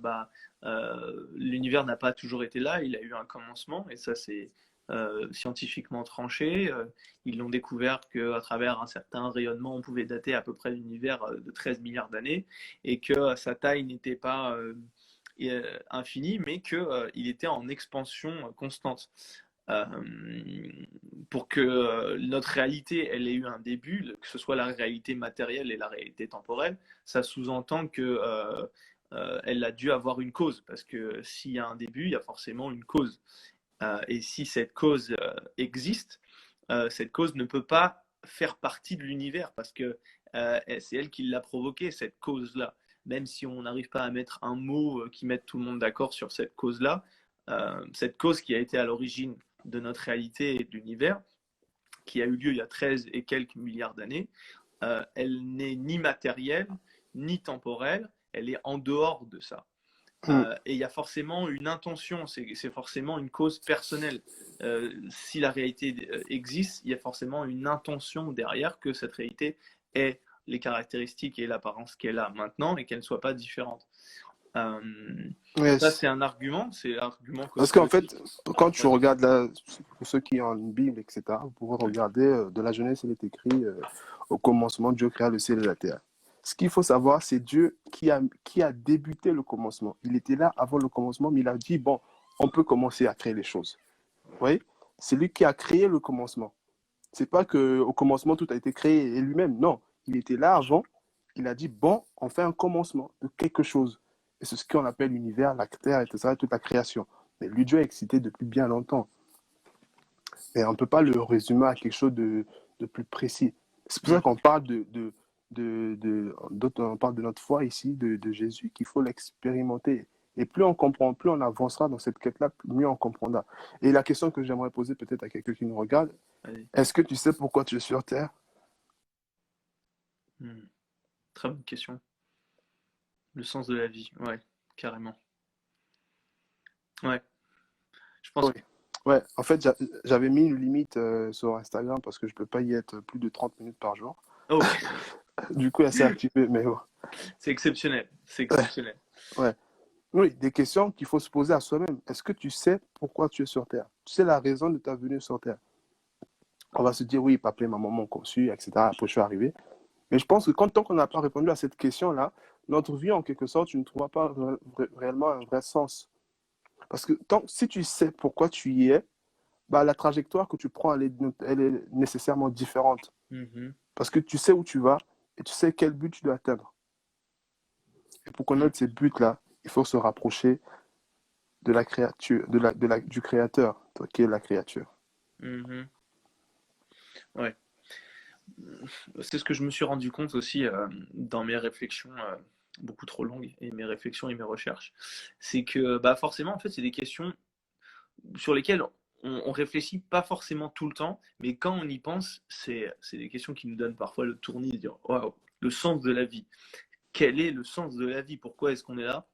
l'univers n'a pas toujours été là, il a eu un commencement, et ça c'est scientifiquement tranché. Ils l'ont découvert qu'à travers un certain rayonnement, on pouvait dater à peu près l'univers de 13 milliards d'années, et que sa taille n'était pas infinie, mais qu'il était en expansion constante. Euh, pour que notre réalité elle ait eu un début, que ce soit la réalité matérielle et la réalité temporelle, ça sous-entend que elle a dû avoir une cause, parce que s'il y a un début, il y a forcément une cause. Et si cette cause existe, cette cause ne peut pas faire partie de l'univers, parce que c'est elle qui l'a provoquée, cette cause-là. Même si on n'arrive pas à mettre un mot qui mette tout le monde d'accord sur cette cause-là, cette cause qui a été à l'origine de notre réalité et de l'univers, qui a eu lieu il y a 13 et quelques milliards d'années, elle n'est ni matérielle, ni temporelle, elle est en dehors de ça. Mm. Et il y a forcément une intention, c'est forcément une cause personnelle. Si la réalité existe, il y a forcément une intention derrière que cette réalité est les caractéristiques et l'apparence qu'elle a maintenant et qu'elle ne soit pas différente. Ça, Ouais, c'est un argument, c'est l'argument que parce peut qu'en aussi. fait, quand tu Vas-y. regardes là, pour ceux qui ont une Bible, etc., vous pouvez regarder de la Genèse, il est écrit au commencement, Dieu créa le ciel et la terre. Ce qu'il faut savoir, c'est Dieu qui a débuté le commencement. Il était là avant le commencement, mais il a dit, bon, on peut commencer à créer les choses. Vous voyez? C'est lui qui a créé le commencement. C'est pas qu'au commencement, tout a été créé et lui-même. Non, il était là avant. Il a dit, bon, on fait un commencement de quelque chose. Et c'est ce qu'on appelle l'univers, la terre, etc., toute la création. Mais lui, Dieu est excité depuis bien longtemps. Et on ne peut pas le résumer à quelque chose de plus précis. C'est pour ça qu'on parle on parle de notre foi ici, de Jésus, qu'il faut l'expérimenter. Et plus on comprend, plus on avancera dans cette quête-là, mieux on comprendra. Et la question que j'aimerais poser peut-être à quelqu'un qui nous regarde, Vas-y. est-ce que tu sais pourquoi tu es sur Terre? Hmm. Très bonne question. Le sens de la vie, ouais, carrément. Ouais, je pense Oui. que. Ouais, en fait, j'avais mis une limite sur Instagram parce que je peux pas y être plus de 30 minutes par jour. Oh, ok, Du coup, c'est activé, mais bon. c'est exceptionnel, c'est Ouais, exceptionnel. ouais. Oui, des questions qu'il faut se poser à soi-même. Est-ce que tu sais pourquoi tu es sur Terre? Tu sais la raison de ta venue sur Terre? On va se dire, oui, papa et maman m'ont conçu, etc. Après, je suis arrivé. Mais je pense que tant qu'on n'a pas répondu à cette question-là, notre vie, en quelque sorte, tu ne trouveras pas réellement un vrai sens. Parce que si tu sais pourquoi tu y es, bah, la trajectoire que tu prends, elle est nécessairement différente. Mhm. Parce que tu sais où tu vas et tu sais quel but tu dois atteindre. Et pour Mm. connaître ces buts-là, il faut se rapprocher de la créature, du créateur, qui est la créature. Mhm. Ouais. C'est ce que je me suis rendu compte aussi dans mes réflexions beaucoup trop longues et mes réflexions et mes recherches. C'est que bah, forcément, en fait, c'est des questions sur lesquelles on réfléchit pas forcément tout le temps, mais quand on y pense, c'est des questions qui nous donnent parfois le tournis de dire waouh, le sens de la vie. Quel est le sens de la vie? Pourquoi est-ce qu'on est là?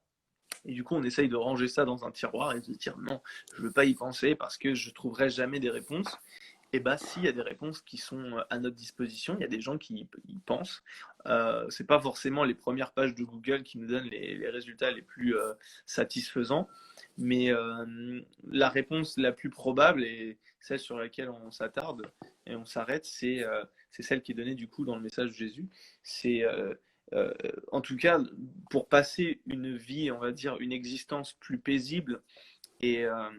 Et du coup, on essaye de ranger ça dans un tiroir et de se dire non, je ne veux pas y penser parce que je ne trouverai jamais des réponses. Et bah, s'il y a des réponses qui sont à notre disposition, il y a des gens qui y pensent. C'est pas forcément les premières pages de Google qui nous donnent les résultats les plus satisfaisants, mais la réponse la plus probable et celle sur laquelle on s'attarde et on s'arrête, c'est celle qui est donnée du coup dans le message de Jésus. C'est euh, en tout cas pour passer une vie, on va dire une existence plus paisible et, euh,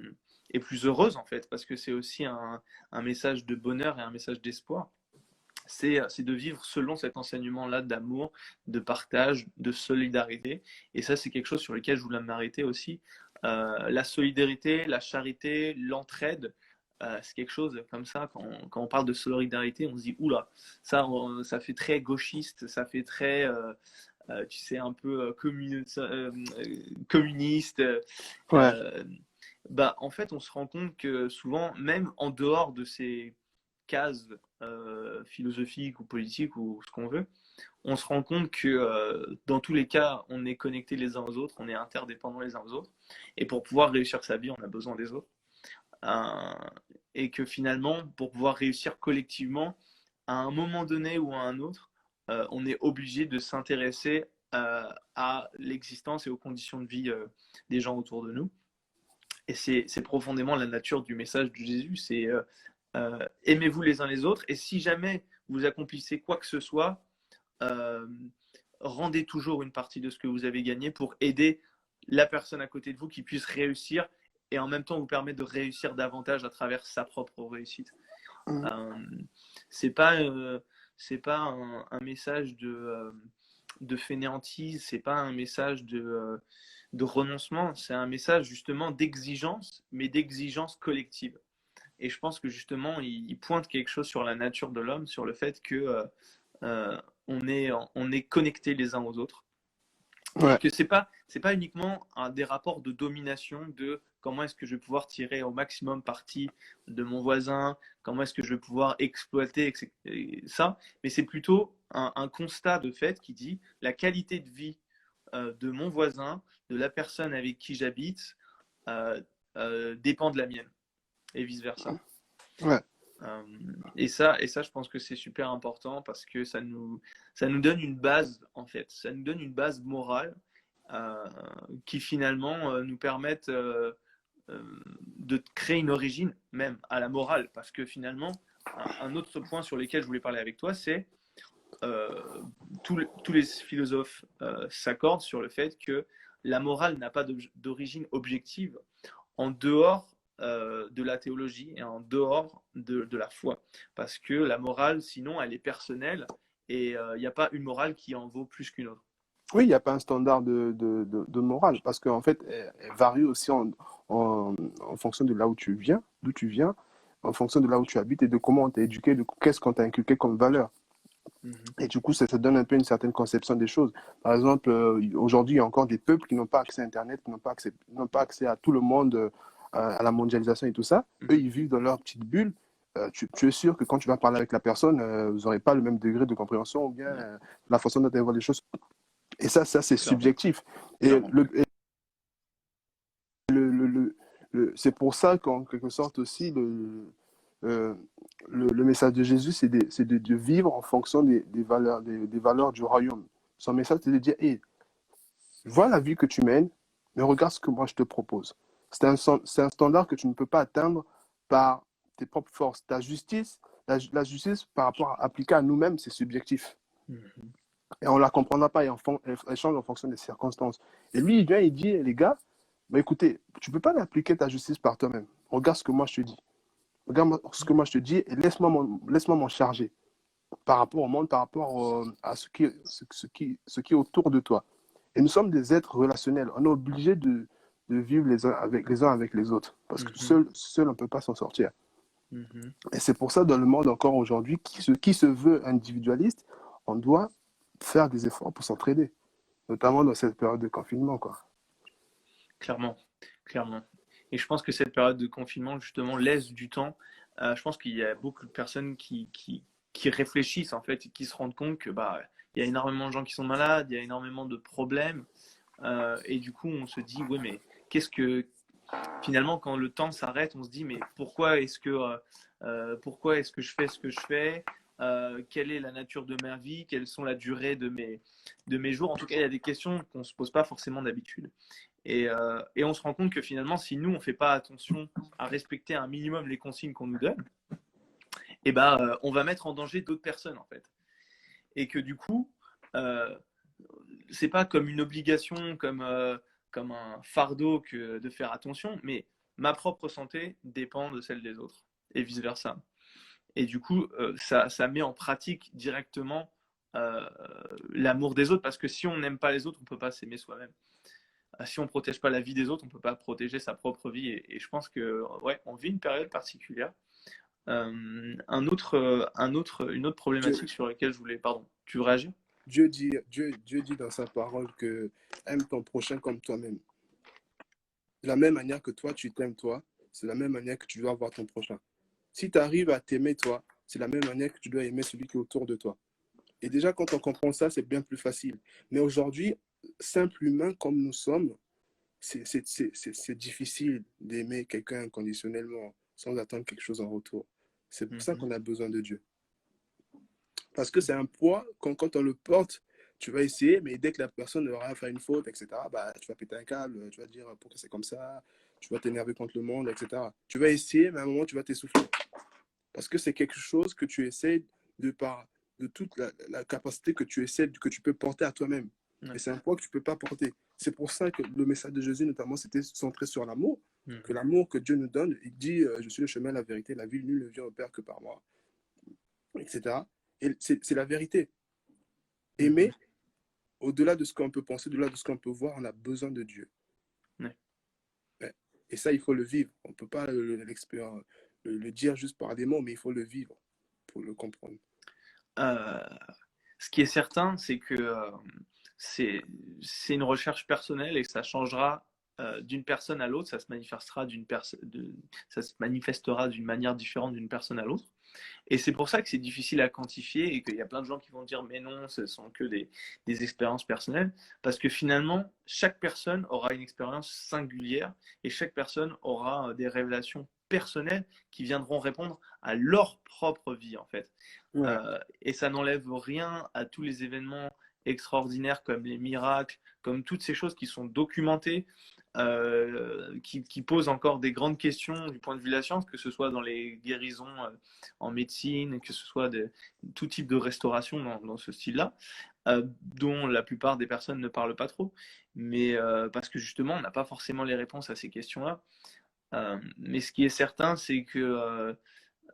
et plus heureuse en fait, parce que c'est aussi un message de bonheur et un message d'espoir. C'est de vivre selon cet enseignement-là d'amour, de partage, de solidarité. Et ça, c'est quelque chose sur lequel je voulais m'arrêter aussi. La solidarité, la charité, l'entraide, c'est quelque chose comme ça. Quand on parle de solidarité, on se dit oula, ça fait très gauchiste, ça fait très, tu sais, un peu communiste. Ouais, Euh, Bah, en fait, on se rend compte que souvent, même en dehors de ces cases philosophiques ou politiques ou ce qu'on veut, on se rend compte que dans tous les cas, on est connectés les uns aux autres, on est interdépendants les uns aux autres. Et pour pouvoir réussir sa vie, on a besoin des autres. Euh, et que finalement, pour pouvoir réussir collectivement, à un moment donné ou à un autre, on est obligé de s'intéresser à l'existence et aux conditions de vie des gens autour de nous. Et c'est profondément la nature du message de Jésus, c'est aimez-vous les uns les autres, et si jamais vous accomplissez quoi que ce soit, euh, rendez toujours une partie de ce que vous avez gagné pour aider la personne à côté de vous qui puisse réussir, et en même temps vous permettre de réussir davantage à travers sa propre réussite. Euh, c'est pas, c'est pas un message de fainéantise, c'est pas un message de renoncement, c'est un message justement d'exigence, mais d'exigence collective. Et je pense que justement, il pointe quelque chose sur la nature de l'homme, sur le fait que on est connectés les uns aux autres et ouais, que c'est pas uniquement des rapports de domination de comment est-ce que je vais pouvoir tirer au maximum parti de mon voisin, comment est-ce que je vais pouvoir exploiter ça, mais c'est plutôt un constat de fait qui dit la qualité de vie de mon voisin, de la personne avec qui j'habite, dépend de la mienne et vice versa. ouais. Euh, et ça, je pense que c'est super important parce que ça nous donne une base, en fait. Ça nous donne une base morale euh, qui finalement nous permettent euh, de créer une origine même à la morale. Parce que finalement, un autre point sur lequel je voulais parler avec toi, c'est euh, tous les philosophes s'accordent sur le fait que la morale n'a pas d'origine objective en dehors de la théologie et en dehors de la foi. Parce que la morale, sinon, elle est personnelle et il n'y a pas une morale qui en vaut plus qu'une autre. Oui, il n'y a pas un standard de morale, parce qu'en fait, elle varie aussi en fonction de là où tu viens, d'où tu viens, en fonction de là où tu habites et de comment on t'a éduqué, de qu'est-ce qu'on t'a inculqué comme valeur. Mhm. Et du coup, ça te donne un peu une certaine conception des choses. Par exemple, aujourd'hui, il y a encore des peuples qui n'ont pas accès à Internet, qui n'ont pas accès à tout le monde, à la mondialisation et tout ça. Eux, Mhm. ils vivent dans leur petite bulle. Tu es sûr que quand tu vas parler avec la personne, vous n'aurez pas le même degré de compréhension ou bien Ouais, la façon dont elle voit les choses. Et ça c'est clairement, subjectif. Et clairement. c'est pour ça qu'en quelque sorte aussi, euh, le message de Jésus, c'est de vivre en fonction des valeurs du royaume. Son message, c'est de dire, hey, vois la vie que tu mènes, mais regarde ce que moi je te propose. C'est un standard que tu ne peux pas atteindre par tes propres forces. Ta justice, la justice par rapport à appliquer à nous-mêmes, c'est subjectif. Mhm. Et on ne la comprendra pas et elle change en fonction des circonstances. Et lui, il vient, il dit, les gars, bah écoutez, tu ne peux pas appliquer ta justice par toi-même. Regarde ce que moi je te dis. Regarde ce que moi je te dis et laisse-moi m'en charger par rapport au monde, par rapport à ce qui est autour de toi. Et nous sommes des êtres relationnels. On est obligé de vivre les uns avec les autres. Parce que Mhm. seul on ne peut pas s'en sortir. Mhm. Et c'est pour ça, dans le monde encore aujourd'hui, qui se veut individualiste, on doit faire des efforts pour s'entraider, notamment dans cette période de confinement, quoi. Clairement, clairement. Et je pense que cette période de confinement, justement, laisse du temps. Je pense qu'il y a beaucoup de personnes qui réfléchissent, en fait, et qui se rendent compte que bah, il y a énormément de gens qui sont malades, il y a énormément de problèmes. Et du coup, on se dit, oui, mais qu'est-ce que, finalement, quand le temps s'arrête, on se dit, mais pourquoi est-ce que je fais ce que je fais? Quelle est la nature de ma vie? Quelles sont la durée de mes jours? En tout cas, il y a des questions qu'on ne se pose pas forcément d'habitude. Et on se rend compte que finalement, si nous, on ne fait pas attention à respecter un minimum les consignes qu'on nous donne, eh ben, on va mettre en danger d'autres personnes, en fait. Et que du coup, euh, c'est pas comme une obligation, comme un fardeau que de faire attention, mais ma propre santé dépend de celle des autres, et vice-versa. Et du coup, ça met en pratique directement l'amour des autres, parce que si on n'aime pas les autres, on ne peut pas s'aimer soi-même. Si on ne protège pas la vie des autres, on ne peut pas protéger sa propre vie. Et je pense que ouais, on vit une période particulière. Une autre Dieu, problématique sur laquelle je voulais. Pardon, tu veux réagir? Dieu dit dans sa parole que aime ton prochain comme toi-même. De la même manière que toi, tu t'aimes toi, c'est la même manière que tu dois voir ton prochain. Si tu arrives à t'aimer toi, c'est la même manière que tu dois aimer celui qui est autour de toi. Et déjà, quand on comprend ça, c'est bien plus facile. Mais aujourd'hui, simple humain comme nous sommes, c'est difficile d'aimer quelqu'un inconditionnellement, sans attendre quelque chose en retour. C'est pour ça Mhm. qu'on a besoin de Dieu. Parce que c'est un poids, quand on le porte, tu vas essayer, mais dès que la personne aura fait une faute, etc., bah, tu vas péter un câble, tu vas dire pourquoi c'est comme ça, tu vas t'énerver contre le monde, etc. Tu vas essayer, mais à un moment, tu vas t'essouffler. Parce que c'est quelque chose que tu essaies de toute la capacité que tu essaies, que tu peux porter à toi-même. Et Ouais. c'est un poids que tu ne peux pas porter. C'est pour ça que le message de Jésus, notamment, c'était centré sur l'amour. Que Mhm. l'amour que Dieu nous donne, il dit je suis le chemin, la vérité, la vie, nul ne vient au Père que par moi, etc. Et c'est la vérité. Aimer, Mhm. au-delà de ce qu'on peut penser, au-delà de ce qu'on peut voir, on a besoin de Dieu. Ouais. Ouais. Et ça, il faut le vivre. On ne peut pas le dire juste par des mots, mais il faut le vivre pour le comprendre. Euh, Ce qui est certain, c'est que c'est c'est une recherche personnelle et que ça changera d'une personne à l'autre. Ça se manifestera d'une manière différente d'une personne à l'autre. Et c'est pour ça que c'est difficile à quantifier et qu'il y a plein de gens qui vont dire mais non, ce sont que des expériences personnelles. Parce que finalement, chaque personne aura une expérience singulière et chaque personne aura des révélations personnelles qui viendront répondre à leur propre vie, en fait. Ouais. Et ça n'enlève rien à tous les événements extraordinaires comme les miracles, comme toutes ces choses qui sont documentées, qui posent encore des grandes questions du point de vue de la science, que ce soit dans les guérisons en médecine, que ce soit tout type de restauration dans ce style-là, dont la plupart des personnes ne parlent pas trop, mais parce que justement, on n'a pas forcément les réponses à ces questions-là. Mais ce qui est certain, c'est que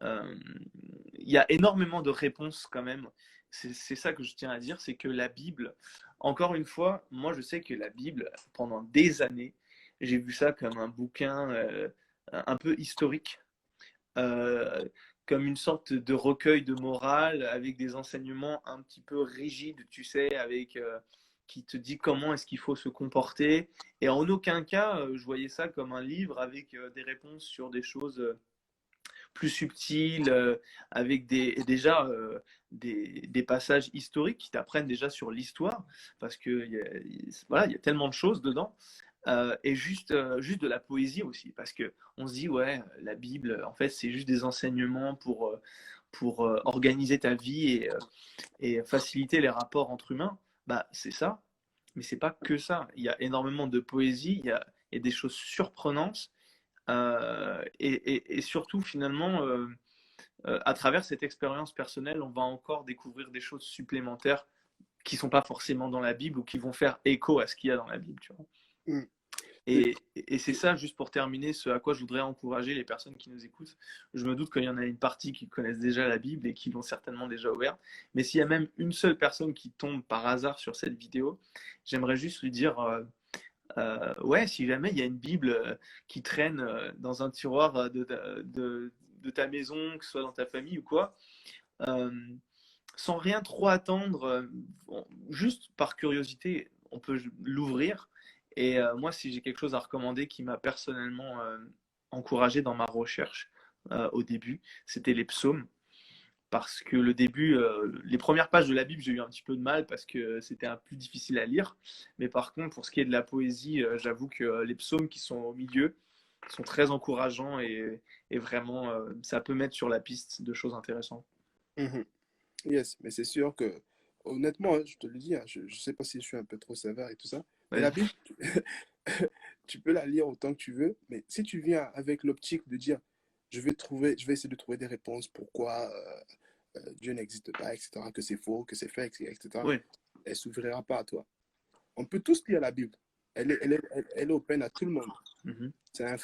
il y a énormément de réponses quand même. C'est ça que je tiens à dire, c'est que la Bible, encore une fois, moi je sais que la Bible, pendant des années, j'ai vu ça comme un bouquin un peu historique, euh, comme une sorte de recueil de morale avec des enseignements un petit peu rigides, tu sais, avec qui te dit comment est-ce qu'il faut se comporter. Et en aucun cas, je voyais ça comme un livre avec des réponses sur des choses plus subtil, avec déjà des passages historiques qui t'apprennent déjà sur l'histoire, parce que voilà, il y a tellement de choses dedans. Et juste de la poésie aussi, parce que on se dit, ouais, la Bible, en fait, c'est juste des enseignements pour organiser ta vie et faciliter les rapports entre humains. Bah, c'est ça, mais c'est pas que ça. Il y a énormément de poésie, il y a des choses surprenantes, et surtout, finalement, à travers cette expérience personnelle, on va encore découvrir des choses supplémentaires qui ne sont pas forcément dans la Bible ou qui vont faire écho à ce qu'il y a dans la Bible. Tu vois. Mm. Oui. Et c'est ça, juste pour terminer, ce à quoi je voudrais encourager les personnes qui nous écoutent. Je me doute qu'il y en a une partie qui connaissent déjà la Bible et qui l'ont certainement déjà ouverte. Mais s'il y a même une seule personne qui tombe par hasard sur cette vidéo, j'aimerais juste lui dire ouais, si jamais il y a une Bible qui traîne dans un tiroir de ta maison, que ce soit dans ta famille ou quoi, euh, sans rien trop attendre, juste par curiosité, on peut l'ouvrir. Et moi, si j'ai quelque chose à recommander qui m'a personnellement encouragé dans ma recherche au début, c'était les psaumes. Parce que le début, les premières pages de la Bible, j'ai eu un petit peu de mal parce que c'était un plus difficile à lire. Mais par contre, pour ce qui est de la poésie, j'avoue que les psaumes qui sont au milieu sont très encourageants et vraiment, ça peut mettre sur la piste de choses intéressantes. Mhm. Yes, mais c'est sûr que, honnêtement, hein, je te le dis, hein, je ne sais pas si je suis un peu trop sévère et tout ça, mais la Vas-y. Bible, tu peux la lire autant que tu veux, mais si tu viens avec l'optique de dire, je vais essayer de trouver des réponses, pourquoi Dieu n'existe pas, etc., que c'est faux, que c'est fait, etc., Oui. elle ne s'ouvrira pas à toi. On peut tous lire la Bible. Elle est open à tout le monde. Mhm. C'est un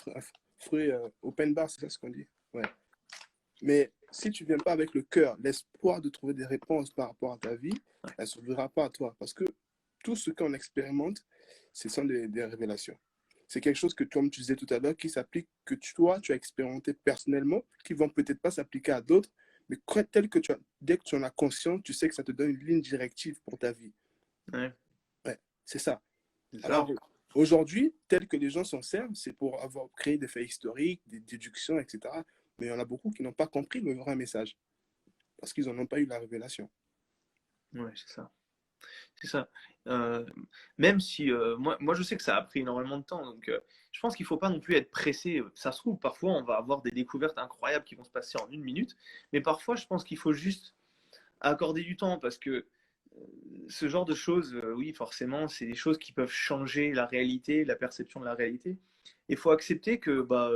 fruit open bar, c'est ça ce qu'on dit? Ouais. Mais si tu viens pas avec le cœur, l'espoir de trouver des réponses par rapport à ta vie, elle ne s'ouvrira pas à toi. Parce que tout ce qu'on expérimente, ce sont des révélations. C'est quelque chose que, comme tu disais tout à l'heure, qui s'applique, que toi, tu as expérimenté personnellement, qui vont peut-être pas s'appliquer à d'autres, mais dès que tu en as conscience, tu sais que ça te donne une ligne directive pour ta vie. Ouais, Ouais, c'est ça. c'est ça. Alors, aujourd'hui, tel que les gens s'en servent, c'est pour avoir créé des faits historiques, des déductions, etc. Mais il y en a beaucoup qui n'ont pas compris le vrai message parce qu'ils n'en ont pas eu la révélation. Ouais, c'est ça. C'est ça. Euh, Même si moi, je sais que ça a pris énormément de temps, donc je pense qu'il ne faut pas non plus être pressé. Ça se trouve, parfois, on va avoir des découvertes incroyables qui vont se passer en une minute, mais parfois, je pense qu'il faut juste accorder du temps parce que ce genre de choses, oui, forcément, c'est des choses qui peuvent changer la réalité, la perception de la réalité. Il faut accepter que, bah,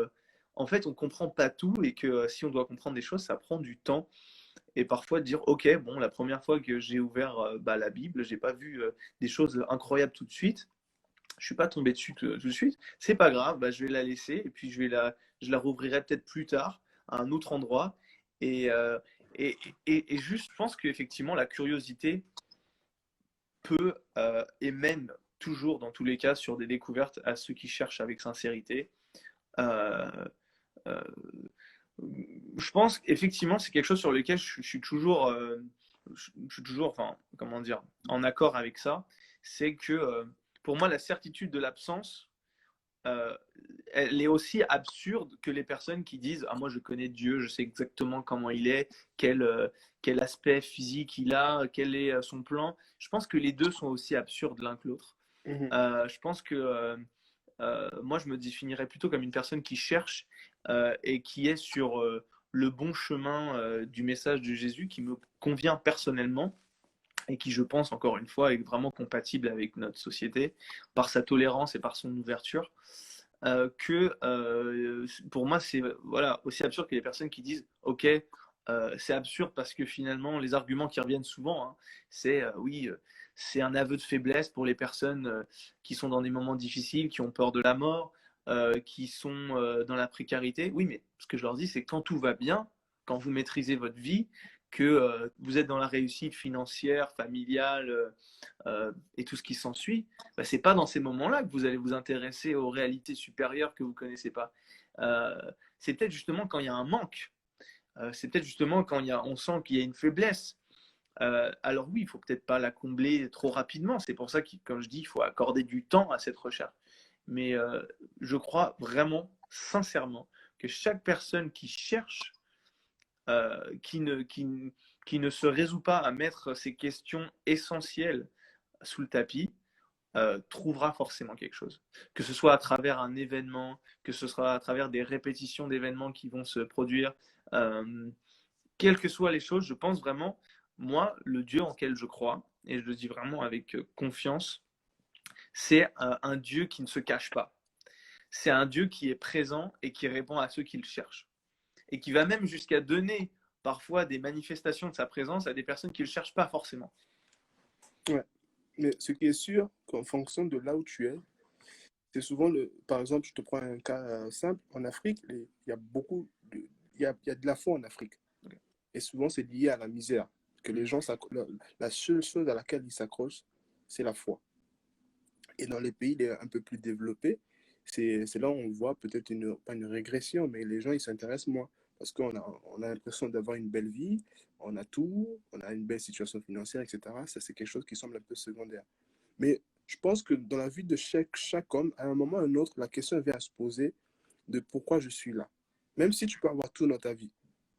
en fait, on ne comprend pas tout et que si on doit comprendre des choses, ça prend du temps et parfois dire ok bon la première fois que j'ai ouvert bah, la Bible j'ai pas vu des choses incroyables tout de suite, je suis pas tombé dessus tout de suite, c'est pas grave, bah, je vais la laisser et puis je la rouvrirai peut-être plus tard à un autre endroit et et, et juste je pense qu'effectivement la curiosité peut et mène toujours dans tous les cas sur des découvertes à ceux qui cherchent avec sincérité. euh, euh, je pense qu'effectivement, c'est quelque chose sur lequel je suis toujours, enfin, comment dire, en accord avec ça. C'est que pour moi, la certitude de l'absence, euh, elle est aussi absurde que les personnes qui disent ah moi je connais Dieu, je sais exactement comment il est, quel aspect physique il a, quel est son plan. Je pense que les deux sont aussi absurdes l'un que l'autre. Mhm. Je pense que moi je me définirais plutôt comme une personne qui cherche et qui est sur le bon chemin du message de Jésus qui me convient personnellement et qui, je pense, encore une fois, est vraiment compatible avec notre société par sa tolérance et par son ouverture. Pour moi, c'est voilà, aussi absurde que les personnes qui disent ok, c'est absurde parce que finalement, les arguments qui reviennent souvent, hein, c'est oui, c'est un aveu de faiblesse pour les personnes qui sont dans des moments difficiles, qui ont peur de la mort, qui sont dans la précarité. Oui, mais ce que je leur dis, c'est quand tout va bien, quand vous maîtrisez votre vie, que vous êtes dans la réussite financière, familiale et tout ce qui s'ensuit, bah, c'est pas dans ces moments-là que vous allez vous intéresser aux réalités supérieures que vous connaissez pas. Euh, c'est peut-être justement quand il y a un manque, c'est peut-être justement quand on sent qu'il y a une faiblesse. Alors oui, il faut peut-être pas la combler trop rapidement. C'est pour ça que, comme je dis, il faut accorder du temps à cette recherche. Mais je crois vraiment, sincèrement, que chaque personne qui cherche, qui ne se résout pas à mettre ces questions essentielles sous le tapis, trouvera forcément quelque chose. Que ce soit à travers un événement, que ce soit à travers des répétitions d'événements qui vont se produire, euh, quelles que soient les choses, je pense vraiment, moi, le Dieu en quel je crois, et je le dis vraiment avec confiance, c'est un Dieu qui ne se cache pas. C'est un Dieu qui est présent et qui répond à ceux qui le cherchent. Et qui va même jusqu'à donner parfois des manifestations de sa présence à des personnes qui ne le cherchent pas forcément. Ouais. Mais ce qui est sûr, qu'en fonction de là où tu es, c'est souvent par exemple, je te prends un cas simple, en Afrique, il y a beaucoup il y a de la foi en Afrique. Et souvent, c'est lié à la misère. Que les gens, la seule chose à laquelle ils s'accrochent, c'est la foi. Et dans les pays un peu plus développés, c'est là où on voit peut-être pas une régression, mais les gens, ils s'intéressent moins. Parce qu'on a l'impression d'avoir une belle vie, on a tout, on a une belle situation financière, etc. Ça, c'est quelque chose qui semble un peu secondaire. Mais je pense que dans la vie de chaque homme, à un moment ou à un autre, la question vient à se poser de pourquoi je suis là. Même si tu peux avoir tout dans ta vie,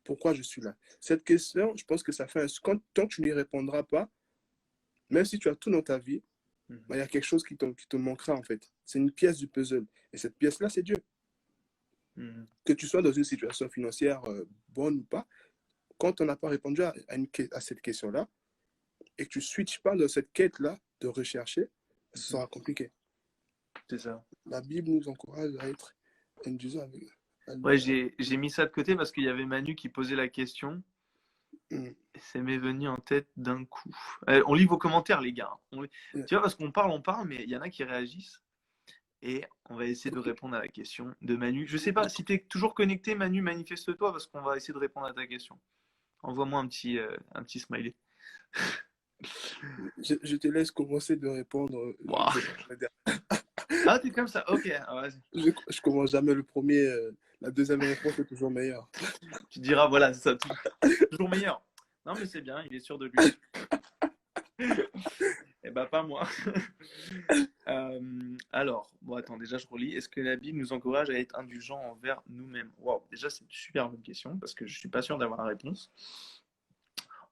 pourquoi je suis là? Cette question, je pense que ça fait tant que tu n'y répondras pas, même si tu as tout dans ta vie, bah, il y a quelque chose qui te manquera en fait. C'est une pièce du puzzle. Et cette pièce-là, c'est Dieu. Que tu sois dans une situation financière bonne ou pas, quand on n'a pas répondu à cette question-là, et que tu ne switches pas dans cette quête-là de rechercher, ce sera compliqué. C'est ça. La Bible nous encourage à être indulgents avec. Ouais, j'ai mis ça de côté parce qu'il y avait Manu qui posait la question. Mm. Et ça m'est venu en tête d'un coup. On lit vos commentaires, les gars. Yeah. Tu vois, parce qu'on parle, mais il y en a qui réagissent. Et on va essayer de répondre à la question de Manu. Je sais pas, si tu es toujours connecté, Manu, manifeste-toi parce qu'on va essayer de répondre à ta question. Envoie-moi un petit smiley. Je te laisse commencer de répondre. Wow. Ah, t'es comme ça. Ok, vas-y. Je commence jamais le premier. La deuxième réponse est toujours meilleure. Tu diras, voilà, c'est ça. Toujours meilleur. Non, mais c'est bien, il est sûr de lui. Eh ben, pas moi. Alors, bon, attends, déjà, je relis. Est-ce que la Bible nous encourage à être indulgents envers nous-mêmes? Waouh, déjà, c'est une super bonne question parce que je suis pas sûr d'avoir la réponse.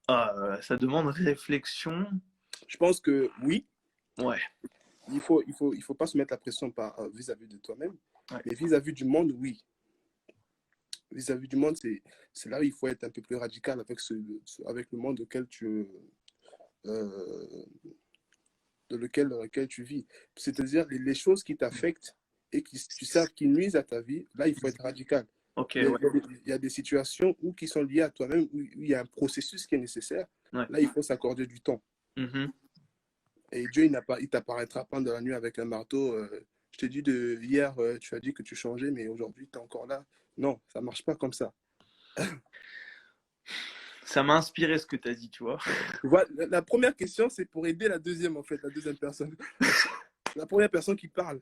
Ça demande réflexion. Je pense que oui. Ouais. Il faut pas se mettre la pression vis-à-vis de toi-même. Ouais. Mais vis-à-vis du monde, oui. Vis-à-vis du monde, c'est là où il faut être un peu plus radical avec le monde dans lequel tu vis. C'est-à-dire les choses qui t'affectent et qui nuisent à ta vie, là, il faut être radical. Ok, Il y a, ouais. il y a des situations qui sont liées à toi-même, où il y a un processus qui est nécessaire. Ouais. Là, il faut s'accorder du temps. Mm-hmm. Et Dieu, il t'apparaîtra pas dans la nuit avec un marteau. Je t'ai dit hier, tu as dit que tu changeais, mais aujourd'hui, tu es encore là. Non, ça marche pas comme ça. Ça m'a inspiré ce que tu as dit, tu vois. Voilà, la première question, c'est pour aider la deuxième, en fait, la deuxième personne. La première personne qui parle.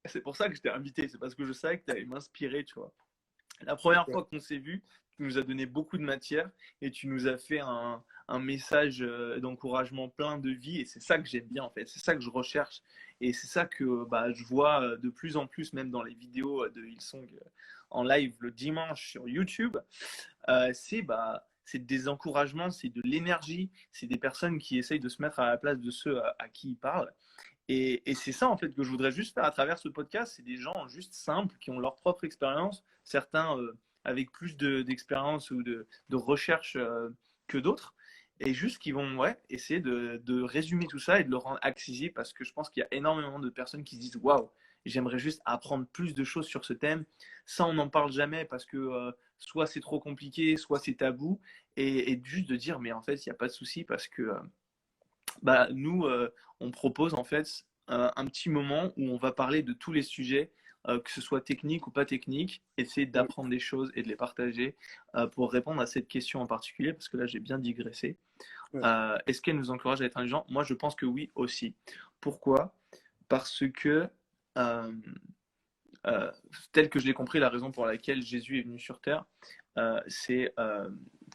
C'est pour ça que je t'ai invité. C'est parce que je savais que tu allais m'inspirer, tu vois. La première fois qu'on s'est vu, tu nous as donné beaucoup de matière et tu nous as fait un message d'encouragement plein de vie. Et c'est ça que j'aime bien, en fait. C'est ça que je recherche. Et c'est ça que bah, je vois de plus en plus, même dans les vidéos de Hillsong en live le dimanche sur YouTube. C'est des encouragements, c'est de l'énergie, c'est des personnes qui essayent de se mettre à la place de ceux à qui ils parlent. Et c'est ça, en fait, que je voudrais juste faire à travers ce podcast. C'est des gens juste simples qui ont leur propre expérience, certains avec plus d'expérience ou de recherche que d'autres, et juste qui vont ouais, essayer de résumer tout ça et de le rendre accessible parce que je pense qu'il y a énormément de personnes qui se disent waouh, j'aimerais juste apprendre plus de choses sur ce thème. Ça, on n'en parle jamais parce que soit c'est trop compliqué, soit c'est tabou, et juste de dire mais en fait, il n'y a pas de souci parce que bah, nous, on propose en fait un petit moment où on va parler de tous les sujets, que ce soit technique ou pas technique, essayer Ouais, d'apprendre des choses et de les partager pour répondre à cette question en particulier, parce que là j'ai bien digressé. ouais, Est-ce qu'elle nous encourage à être intelligent? Moi je pense que oui aussi. Pourquoi? Parce que, euh, euh, tel que je l'ai compris, la raison pour laquelle Jésus est venu sur Terre, c'est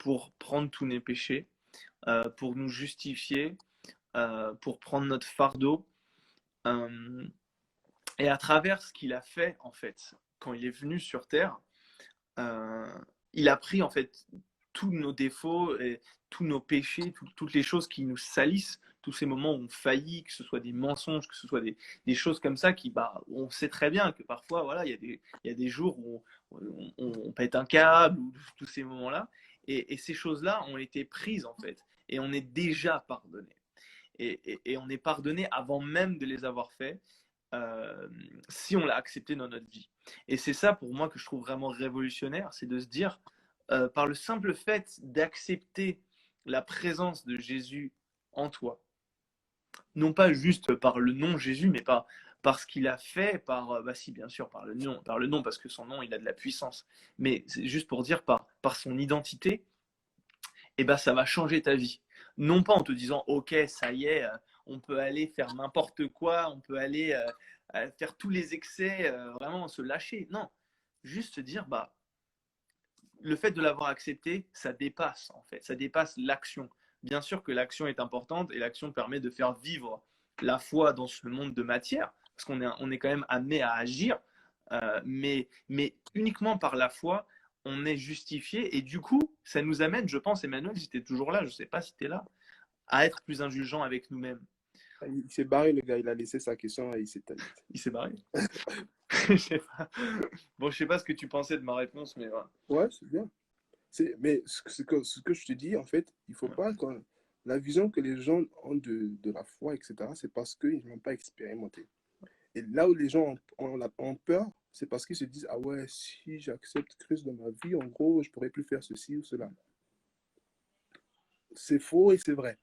pour prendre tous nos péchés, pour nous justifier, pour prendre notre fardeau. Euh, et à travers ce qu'il a fait, en fait, quand il est venu sur Terre, euh, il a pris, en fait, tous nos défauts et tous nos péchés, toutes les choses qui nous salissent, tous ces moments où on faillit, que ce soit des mensonges, que ce soit des choses comme ça, qui, bah, on sait très bien que parfois, voilà, il y a des jours où on pète un câble, ou tous ces moments-là. Et ces choses-là ont été prises, en fait. Et on est déjà pardonné. Et on est pardonné avant même de les avoir faits, si on l'a accepté dans notre vie. Et c'est ça pour moi que je trouve vraiment révolutionnaire, c'est de se dire, par le simple fait d'accepter la présence de Jésus en toi, non pas juste par le nom Jésus, mais par ce qu'il a fait, bah si bien sûr par le nom parce que son nom il a de la puissance, mais c'est juste pour dire par son identité, et ben ça va changer ta vie. Non pas en te disant ok ça y est, on peut aller faire n'importe quoi, on peut aller faire tous les excès, vraiment se lâcher. Non, juste se dire bah le fait de l'avoir accepté, ça dépasse en fait, ça dépasse l'action. Bien sûr que l'action est importante et l'action permet de faire vivre la foi dans ce monde de matière, parce on est quand même amené à agir, mais uniquement par la foi, on est justifié et du coup, ça nous amène, je pense, Emmanuel, si tu es toujours là, je ne sais pas si tu es là, à être plus indulgent avec nous-mêmes. il s'est barré, le gars, il a laissé sa question et il s'est allé. Il s'est barré. Je sais pas. Bon, je sais pas ce que tu pensais de ma réponse, mais voilà. Ouais, c'est bien. Mais ce que je te dis, en fait, il faut Ouais. pas, la vision que les gens ont de la foi, etc., c'est parce qu'ils n'ont pas expérimenté. Et là où les gens ont peur, c'est parce qu'ils se disent, ah ouais, si j'accepte Christ dans ma vie, en gros, je pourrais plus faire ceci ou cela. C'est faux et c'est vrai.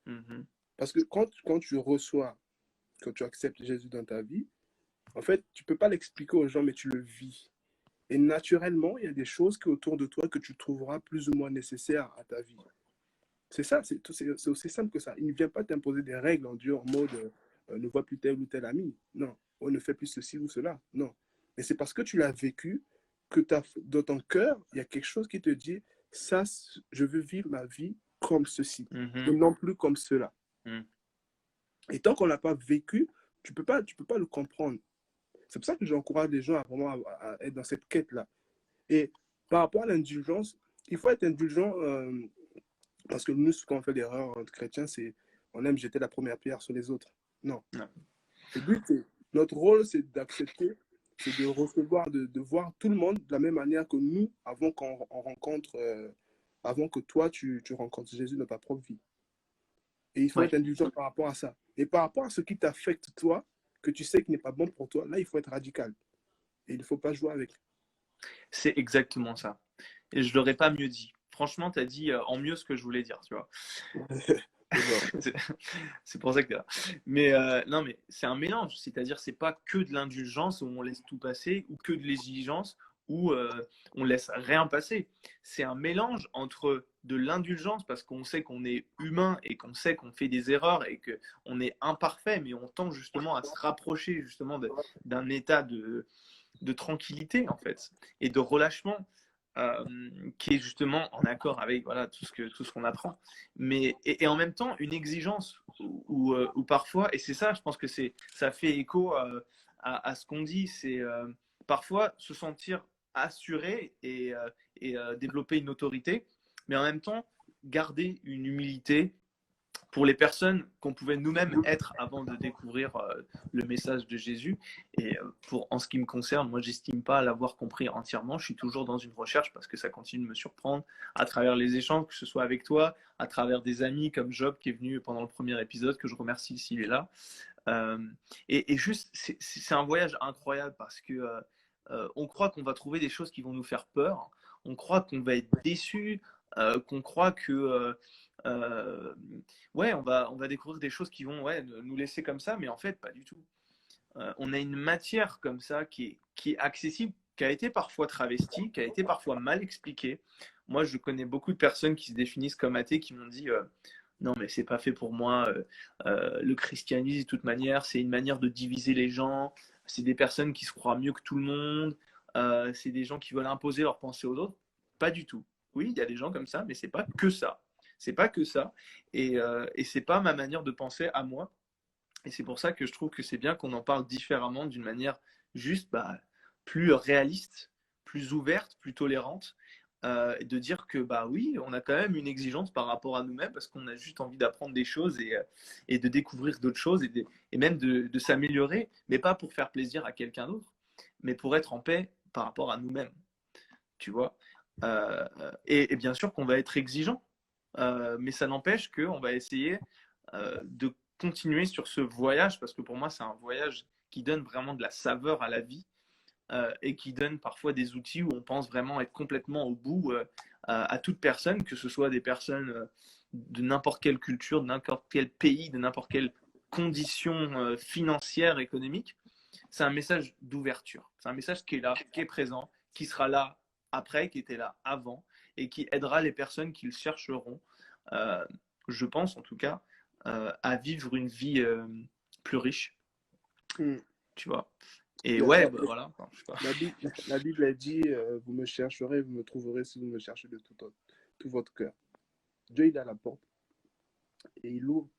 Mhm. Parce que quand tu acceptes Jésus dans ta vie, en fait, tu peux pas l'expliquer aux gens, mais tu le vis. Et naturellement, il y a des choses qui autour de toi que tu trouveras plus ou moins nécessaires à ta vie. C'est ça, c'est aussi simple que ça. Il ne vient pas t'imposer des règles en Dieu en mode ne vois plus tel ou tel ami. Non, on ne fait plus ceci ou cela. Non. Mais c'est parce que tu l'as vécu que dans ton cœur, il y a quelque chose qui te dit ça, je veux vivre ma vie comme ceci et Mhm. non plus comme cela. Mhm. Et tant qu'on n'a pas vécu, tu peux pas le comprendre. C'est pour ça que j'encourage les gens à vraiment être dans cette quête-là. Et par rapport à l'indulgence, il faut être indulgent parce que nous, quand on fait l'erreur entre chrétiens, c'est on aime jeter la première pierre sur les autres. Non. Ouais. Le but, notre rôle, c'est d'accepter, c'est de recevoir, de voir tout le monde de la même manière que nous, avant que toi, tu rencontres Jésus dans ta propre vie. Et il faut Ouais. être indulgent par rapport à ça. Et par rapport à ce qui t'affecte toi, que tu sais qui n'est pas bon pour toi, là, il faut être radical. Et il ne faut pas jouer avec. C'est exactement ça. Et je l'aurais pas mieux dit. Franchement, tu as dit en mieux ce que je voulais dire, tu vois. C'est bon. c'est c'est pour ça que tu es là. Mais non, mais c'est un mélange. C'est-à-dire, c'est pas que de l'indulgence où on laisse tout passer ou que de l'exigence où on laisse rien passer. C'est un mélange entre de l'indulgence parce qu'on sait qu'on est humain et qu'on sait qu'on fait des erreurs et qu'on est imparfait, mais on tend justement à se rapprocher justement d'un état de tranquillité en fait et de relâchement qui est justement en accord avec voilà, tout ce qu'on apprend. Mais, et en même temps, une exigence où parfois, et c'est ça, je pense que ça fait écho à ce qu'on dit, c'est parfois se sentir assuré et développer une autorité, mais en même temps garder une humilité pour les personnes qu'on pouvait nous-mêmes être avant de découvrir le message de Jésus. Et en ce qui me concerne, moi, j'estime pas l'avoir compris entièrement. Je suis toujours dans une recherche parce que ça continue de me surprendre à travers les échanges, que ce soit avec toi, à travers des amis comme Job qui est venu pendant le premier épisode, que je remercie s'il est là. Et juste, c'est un voyage incroyable parce que on croit qu'on va trouver des choses qui vont nous faire peur, on croit qu'on va être déçu, qu'on croit que ouais, on va découvrir des choses qui vont nous laisser comme ça, mais en fait, pas du tout. On a une matière comme ça qui est accessible, qui a été parfois travestie, qui a été parfois mal expliquée. Moi, je connais beaucoup de personnes qui se définissent comme athées qui m'ont dit non, mais c'est pas fait pour moi. Le christianisme, de toute manière, c'est une manière de diviser les gens. C'est des personnes qui se croient mieux que tout le monde. C'est des gens qui veulent imposer leurs pensées aux autres. Pas du tout. Oui, il y a des gens comme ça, mais c'est pas que ça. C'est pas que ça. Et c'est pas ma manière de penser à moi. Et c'est pour ça que je trouve que c'est bien qu'on en parle différemment, d'une manière juste plus réaliste, plus ouverte, plus tolérante. Et de dire que bah oui, on a quand même une exigence par rapport à nous-mêmes parce qu'on a juste envie d'apprendre des choses et de découvrir d'autres choses et même de s'améliorer, mais pas pour faire plaisir à quelqu'un d'autre, mais pour être en paix par rapport à nous-mêmes, tu vois. Et bien sûr qu'on va être exigeant, mais ça n'empêche qu'on va essayer de continuer sur ce voyage, parce que pour moi, c'est un voyage qui donne vraiment de la saveur à la vie et qui donne parfois des outils où on pense vraiment être complètement au bout à toute personne, que ce soit des personnes de n'importe quelle culture, de n'importe quel pays, de n'importe quelle condition financière, économique. C'est un message d'ouverture. C'est un message qui est là, qui est présent, qui sera là après, qui était là avant, et qui aidera les personnes qui le chercheront, euh, je pense en tout cas, à vivre une vie plus riche, Hmm. tu vois. Et La, ouais, la- bah, voilà. Enfin, je sais pas. la Bible a dit, vous me chercherez, vous me trouverez si vous me cherchez de tout votre cœur. Dieu, il est à la porte et il ouvre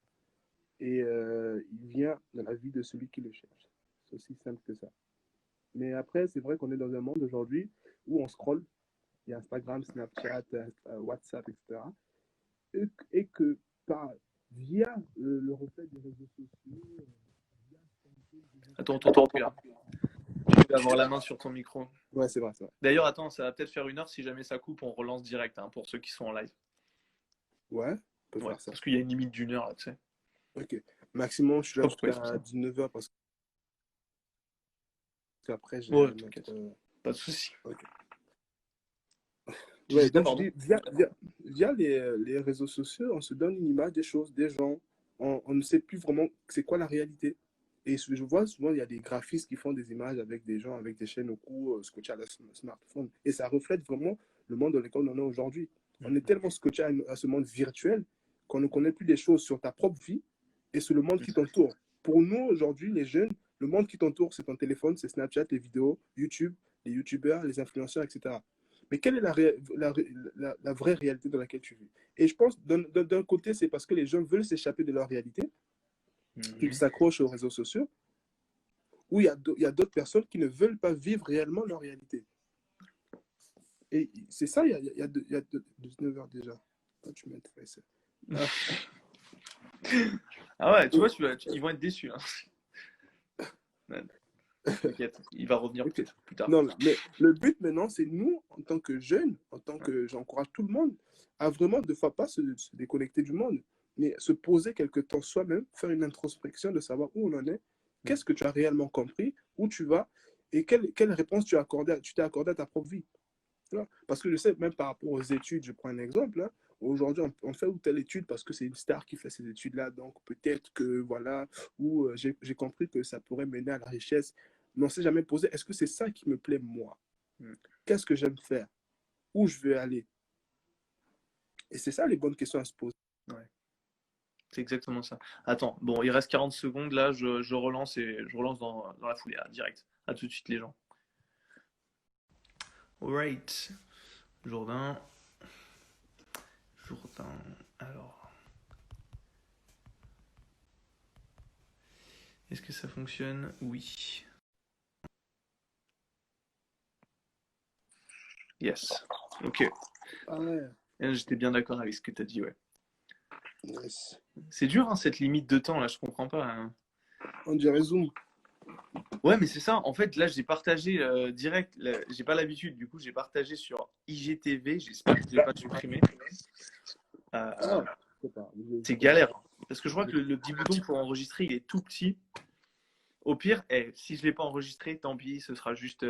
et il vient dans la vie de celui qui le cherche. C'est aussi simple que ça. Mais après, c'est vrai qu'on est dans un monde aujourd'hui où on scrolle. Il y a Instagram, Snapchat, WhatsApp, etc. Et que via le reflet des réseaux sociaux, via Attends, on t'entend plus là. Tu peux avoir la main sur ton micro. ouais, c'est vrai, c'est vrai. D'ailleurs, attends, ça va peut-être faire 1 heure. Si jamais ça coupe, on relance direct hein, pour ceux qui sont en live. Ouais, on peut Ouais, faire ça. parce qu'il y a une limite d'1 heure là, tu sais. Ok. Maximum, je suis Je sais là pas pourquoi ils font jusqu'à ça. 19h parce qu'après, j'ai Ouais, un autre. t'inquiète. Pas de soucis. Ok. Tu Ouais, disais, donc je pardon? dis, via les réseaux sociaux, on se donne une image des choses, des gens. On ne sait plus vraiment c'est quoi la réalité. Et je vois souvent, il y a des graphistes qui font des images avec des gens, avec des chaînes au cou, scotchées à la smartphone. Et ça reflète vraiment le monde dans lequel on est aujourd'hui. On est tellement scotché à ce monde virtuel qu'on ne connaît plus des choses sur ta propre vie et sur le monde qui t'entoure. Pour nous, aujourd'hui, les jeunes, le monde qui t'entoure, c'est ton téléphone, c'est Snapchat, les vidéos, YouTube, les YouTubeurs, les influenceurs, etc. Mais quelle est la vraie réalité dans laquelle tu vis? Et je pense, d'un côté, c'est parce que les gens veulent s'échapper de leur réalité, qu'ils s'accrochent aux réseaux sociaux, ou il y a d'autres personnes qui ne veulent pas vivre réellement leur réalité. Et c'est ça, il y a 19 heures déjà. Ah, tu m'intéresses. Ah, Ah ouais, tu vois, ils vont être déçus. Hein. T'inquiète, il va revenir ok. peut-être plus tard. Non, mais le but maintenant, c'est nous, en tant que jeunes, en tant Ouais. que j'encourage tout le monde, à vraiment ne pas se déconnecter du monde, mais se poser quelque temps soi-même, faire une introspection de savoir où on en est, qu'est-ce que tu as réellement compris, où tu vas, et quelle réponse tu t'es accordé à ta propre vie. Parce que je sais, même par rapport aux études, je prends un exemple, hein, aujourd'hui, on fait telle étude parce que c'est une star qui fait ces études-là, donc peut-être que, voilà, ou j'ai compris que ça pourrait mener à la richesse. Mais on ne s'est jamais posé, est-ce que c'est ça qui me plaît, moi? Mm. Qu'est-ce que j'aime faire? Où je veux aller? Et c'est ça les bonnes questions à se poser. Ouais, c'est exactement ça. Attends, bon, il reste 40 secondes là, je relance et je relance dans la foulée, là, direct. À tout de suite les gens. Alright. Jourdain. Jourdain. Alors. Est-ce que ça fonctionne? Oui. Yes. Ok. Ah ouais. J'étais bien d'accord avec ce que tu as dit, ouais. Yes. C'est dur, hein, cette limite de temps, là, je comprends pas, hein. On dirait Zoom. Ouais, mais c'est ça. En fait, là, j'ai partagé direct. J'ai pas l'habitude. Du coup, j'ai partagé sur IGTV. J'espère que je l'ai pas supprimé. Ah, Euh, je sais pas. c'est galère. Parce que je crois que le petit bouton pour enregistrer, il est tout petit. Au pire, si je l'ai pas enregistré, tant pis, ce sera juste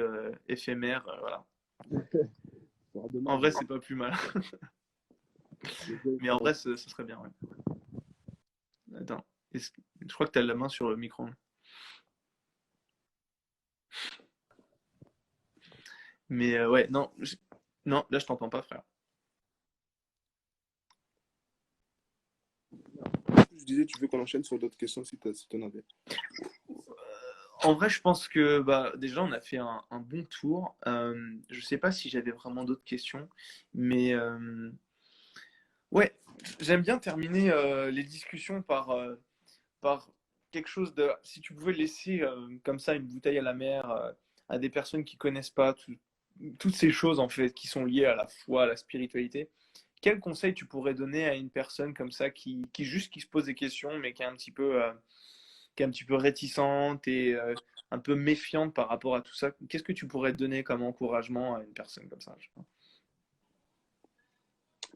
éphémère. Voilà. Ça sera En dommage. vrai, c'est pas plus mal. Désolé Mais en pour- vrai, ce serait bien. Ouais. Attends. Je crois que tu as la main sur le micro. Mais ouais, non, non, là, je t'entends pas, frère. Je disais, tu veux qu'on enchaîne sur d'autres questions si tu en avais. En vrai, je pense que bah, déjà, on a fait un bon tour. Je sais pas si j'avais vraiment d'autres questions, mais ouais, j'aime bien terminer les discussions par quelque chose de. Si tu pouvais laisser comme ça une bouteille à la mer à des personnes qui connaissent pas toutes ces choses en fait qui sont liées à la foi, à la spiritualité, quel conseil tu pourrais donner à une personne comme ça qui juste qui se pose des questions, mais qui est un petit peu réticente et un peu méfiante par rapport à tout ça. Qu'est-ce que tu pourrais donner comme encouragement à une personne comme ça, je sais pas.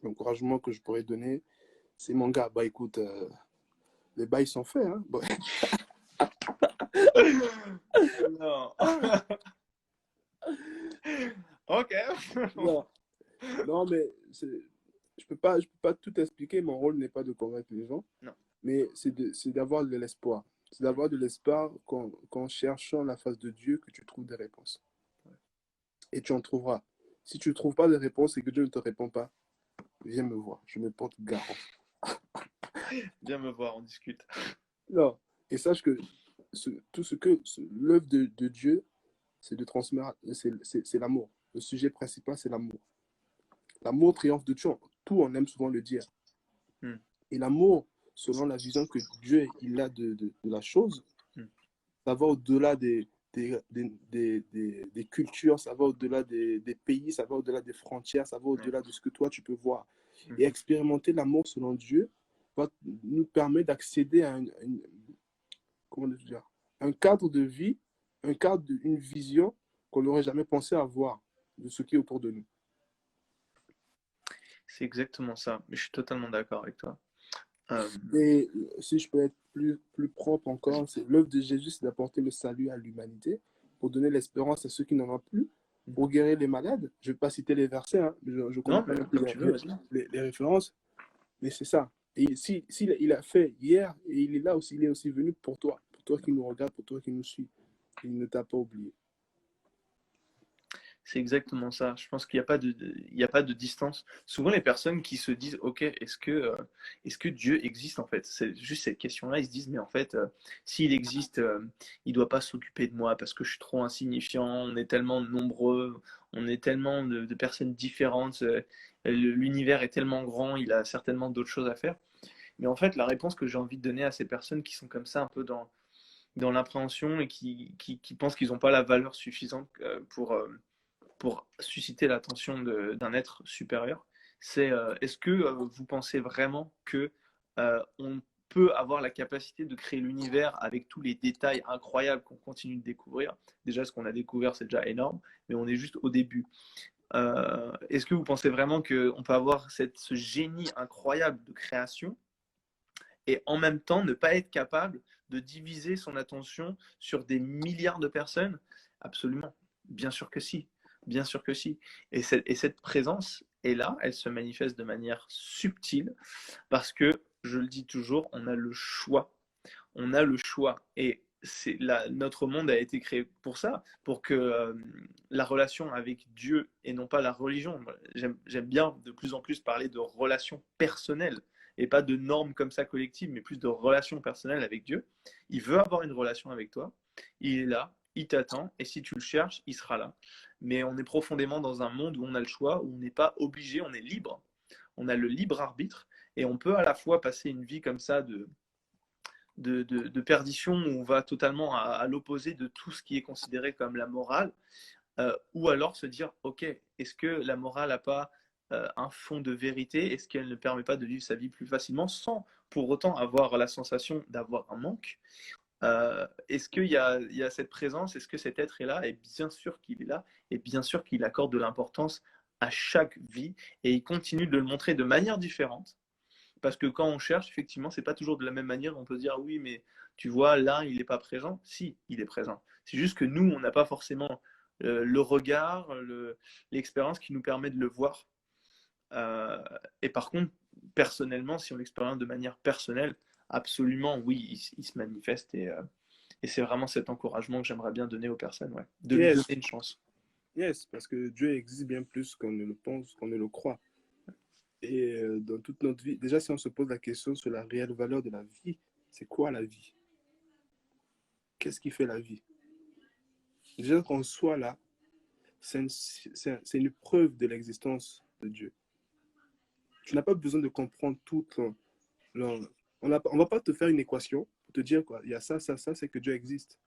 L'encouragement que je pourrais donner, c'est mon gars. Bah écoute, les bails sont faits. Hein. Bon, Non. Ok. non, non, mais je peux pas tout expliquer. Mon rôle n'est pas de convaincre les gens, Non. mais c'est d'avoir de l'espoir. C'est d'avoir de l'espoir qu'en cherchant la face de Dieu, que tu trouves des réponses. Et tu en trouveras. Si tu ne trouves pas de réponse et que Dieu ne te répond pas, viens me voir. Je me porte garant. Viens me voir, on discute. Non. Et sache que tout ce que l'œuvre de Dieu, c'est de transmettre, c'est l'amour. Le sujet principal, c'est l'amour. L'amour triomphe de tout. Tout, on aime souvent le dire. Hmm, Et l'amour, selon la vision que Dieu il a de la chose, hmm, ça va au-delà des cultures, ça va au-delà des pays, ça va au-delà des frontières, ça va ouais, au-delà de ce que toi tu peux voir. Et mhm. expérimenter l'amour selon Dieu va nous permettre d'accéder à comment dire, un cadre de vie, une vision qu'on n'aurait jamais pensé avoir de ce qui est autour de nous. C'est exactement ça. Mais je suis totalement d'accord avec toi. Euh, Et si je peux être plus propre encore, c'est l'œuvre de Jésus, c'est d'apporter le salut à l'humanité, pour donner l'espérance à ceux qui n'en ont plus, pour guérir les malades. Je ne vais pas citer les versets, hein, je connais non, pas mais non plus comme tu veux, vas-y. les références, mais c'est ça. Et si il a fait hier, et il est là aussi, il est aussi venu pour toi qui nous regarde, pour toi qui nous suit. Il ne t'a pas oublié. C'est exactement ça. Je pense qu'il n'y a pas il y a pas de distance. Souvent, les personnes qui se disent, OK, est-ce que Dieu existe en fait? C'est juste cette question-là. Ils se disent, mais en fait, s'il existe, il ne doit pas s'occuper de moi parce que je suis trop insignifiant. On est tellement nombreux, on est tellement de personnes différentes. L'univers est tellement grand, il a certainement d'autres choses à faire. Mais en fait, la réponse que j'ai envie de donner à ces personnes qui sont comme ça, un peu dans l'appréhension et qui pensent qu'ils n'ont pas la valeur suffisante pour susciter l'attention d'un être supérieur, c'est est-ce que vous pensez vraiment que on peut avoir la capacité de créer l'univers avec tous les détails incroyables qu'on continue de découvrir? Déjà, ce qu'on a découvert, c'est déjà énorme, mais on est juste au début. Est-ce que vous pensez vraiment qu'on peut avoir ce génie incroyable de création et en même temps ne pas être capable de diviser son attention sur des milliards de personnes? Absolument. Bien sûr que si. Bien sûr que si. Et cette présence est là, elle se manifeste de manière subtile parce que, je le dis toujours, on a le choix. On a le choix. Et notre monde a été créé pour ça, pour que la relation avec Dieu et non pas la religion. J'aime bien de plus en plus parler de relations personnelles et pas de normes comme ça collectives, mais plus de relations personnelles avec Dieu. Il veut avoir une relation avec toi, il est là, il t'attend, et si tu le cherches, il sera là. Mais on est profondément dans un monde où on a le choix, où on n'est pas obligé, on est libre. On a le libre arbitre, et on peut à la fois passer une vie comme ça de perdition où on va totalement à l'opposé de tout ce qui est considéré comme la morale, ou alors se dire, ok, est-ce que la morale n'a pas un fond de vérité? Est-ce qu'elle ne permet pas de vivre sa vie plus facilement sans pour autant avoir la sensation d'avoir un manque? Est-ce qu'il y a cette présence? Est-ce que cet être est là? Et bien sûr qu'il est là, et bien sûr qu'il accorde de l'importance à chaque vie, et il continue de le montrer de manière différente. Parce que quand on cherche, effectivement, c'est pas toujours de la même manière. On peut dire oui, mais tu vois, là, il n'est pas présent. Si, il est présent. C'est juste que nous, on n'a pas forcément le regard, l'expérience qui nous permet de le voir. Euh, et par contre, personnellement, si on l'expérimente de manière personnelle, absolument, oui, il se manifeste. Et c'est vraiment cet encouragement que j'aimerais bien donner aux personnes, ouais, de lui donner Yes, une chance. yes, parce que Dieu existe bien plus qu'on ne le pense, qu'on ne le croit. Et dans toute notre vie, déjà si on se pose la question sur la réelle valeur de la vie, c'est quoi la vie? Qu'est-ce qui fait la vie? Déjà qu'on soit là, c'est une preuve de l'existence de Dieu. Tu n'as pas besoin de comprendre tout. On ne va pas te faire une équation pour te dire quoi. Il y a ça, ça, ça, c'est que Dieu existe.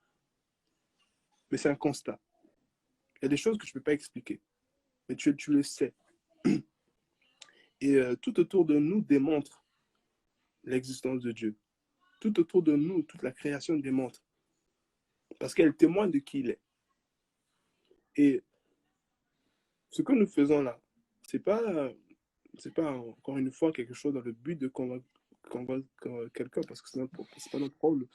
Mais c'est un constat. Il y a des choses que tu ne peux pas expliquer, mais tu le sais. Et tout autour de nous démontre l'existence de Dieu. Tout autour de nous, toute la création démontre. Parce qu'elle témoigne de qui il est. Et ce que nous faisons là, c'est pas, c'est pas encore une fois quelque chose dans le but de convaincre quelqu'un, parce que c'est pas notre rôle.